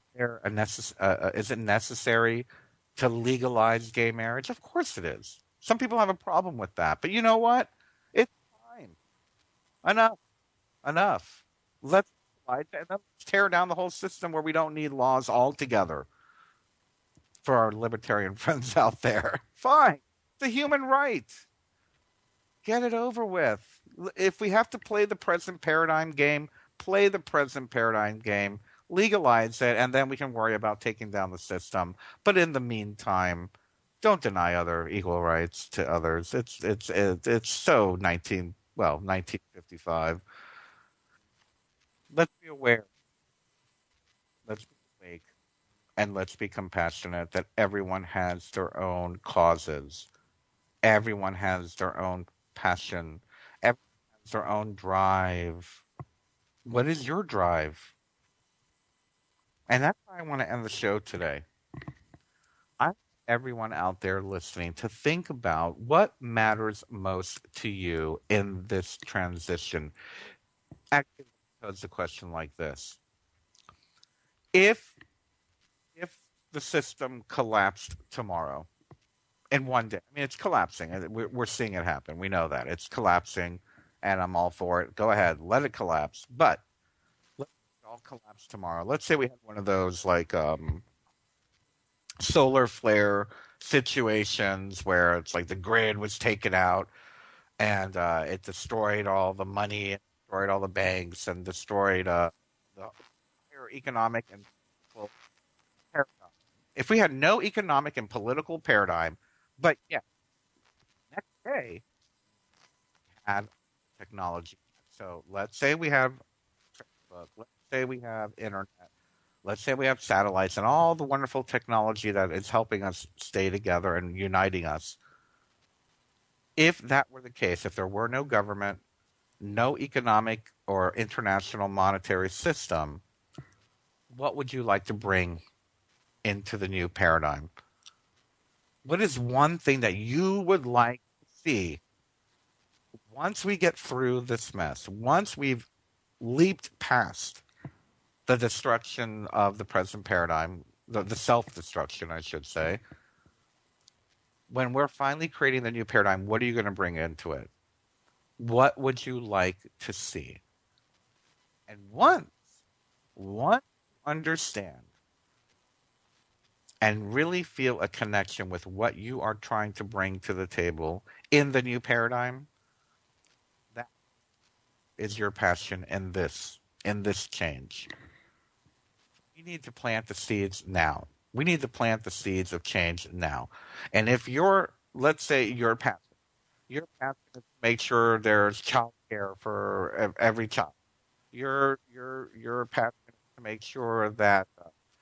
it necessary to legalize gay marriage? Of course it is. Some people have a problem with that, but you know what? It's fine. Enough. Enough. Let's tear down the whole system where we don't need laws altogether. For our libertarian friends out there, fine. It's a human right. Get it over with. If we have to play the present paradigm game, play the present paradigm game. Legalize it, and then we can worry about taking down the system. But in the meantime, don't deny other equal rights to others. It's so 1955. Let's be aware. Let's be awake, and let's be compassionate that everyone has their own causes. Everyone has their own passion. Everyone has their own drive. What is your drive? And that's why I want to end the show today. I want everyone out there listening to think about what matters most to you in this transition. Actually, pose a question like this: If the system collapsed tomorrow in one day, I mean, it's collapsing. We're seeing it happen. We know that it's collapsing, and I'm all for it. Go ahead, let it collapse. But let's all collapse tomorrow. Let's say we had one of those like solar flare situations where it's like the grid was taken out and it destroyed all the money, destroyed all the banks, and destroyed the entire economic and political paradigm. If we had no economic and political paradigm, but yeah, next day we had technology. So let's say we have Facebook, let's say we have internet, let's say we have satellites and all the wonderful technology that is helping us stay together and uniting us. If that were the case, if there were no government, no economic or international monetary system, what would you like to bring into the new paradigm? What is one thing that you would like to see once we get through this mess, once we've leaped past the destruction of the present paradigm, the self-destruction, I should say, when we're finally creating the new paradigm, what are you going to bring into it? What would you like to see? And once you understand and really feel a connection with what you are trying to bring to the table in the new paradigm, that is your passion in this change. You need to plant the seeds now. We need to plant the seeds of change now. And if let's say you're passionate to make sure there's child care for every child. You're passionate to make sure that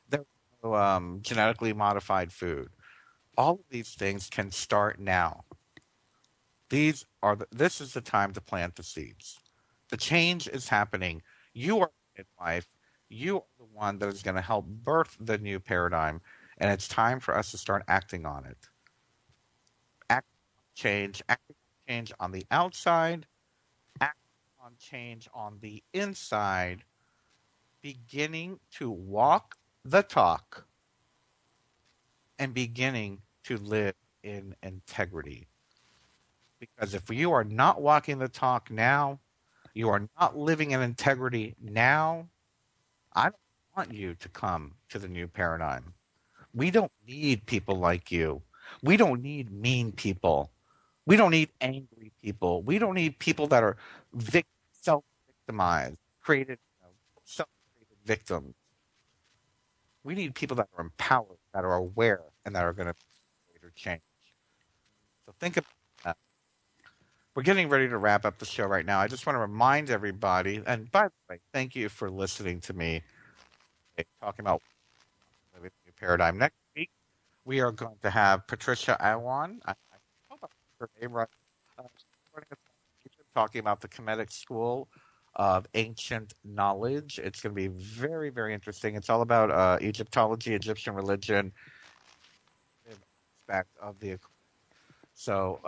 there's no genetically modified food. All of these things can start now. This is the time to plant the seeds. The change is happening. You are the midwife. You are the one that is going to help birth the new paradigm, and it's time for us to start acting on it. Acting on change on the outside, acting on change on the inside, beginning to walk the talk, and beginning to live in integrity. Because if you are not walking the talk now, you are not living in integrity now, I don't want you to come to the new paradigm. We don't need people like you. We don't need mean people. We don't need angry people. We don't need people that are self-victimized, self-created victims. We need people that are empowered, that are aware, and that are going to greater change. So think about that. We're getting ready to wrap up the show right now. I just want to remind everybody, and by the way, thank you for listening to me talking about living the new paradigm. Next week, we are going to have Patricia Iwan. I hope I pronounced her name right. Joining us on Egypt, talking about the Kemetic School of Ancient Knowledge. It's going to be very, very interesting. It's all about Egyptology, Egyptian religion, aspect of the. So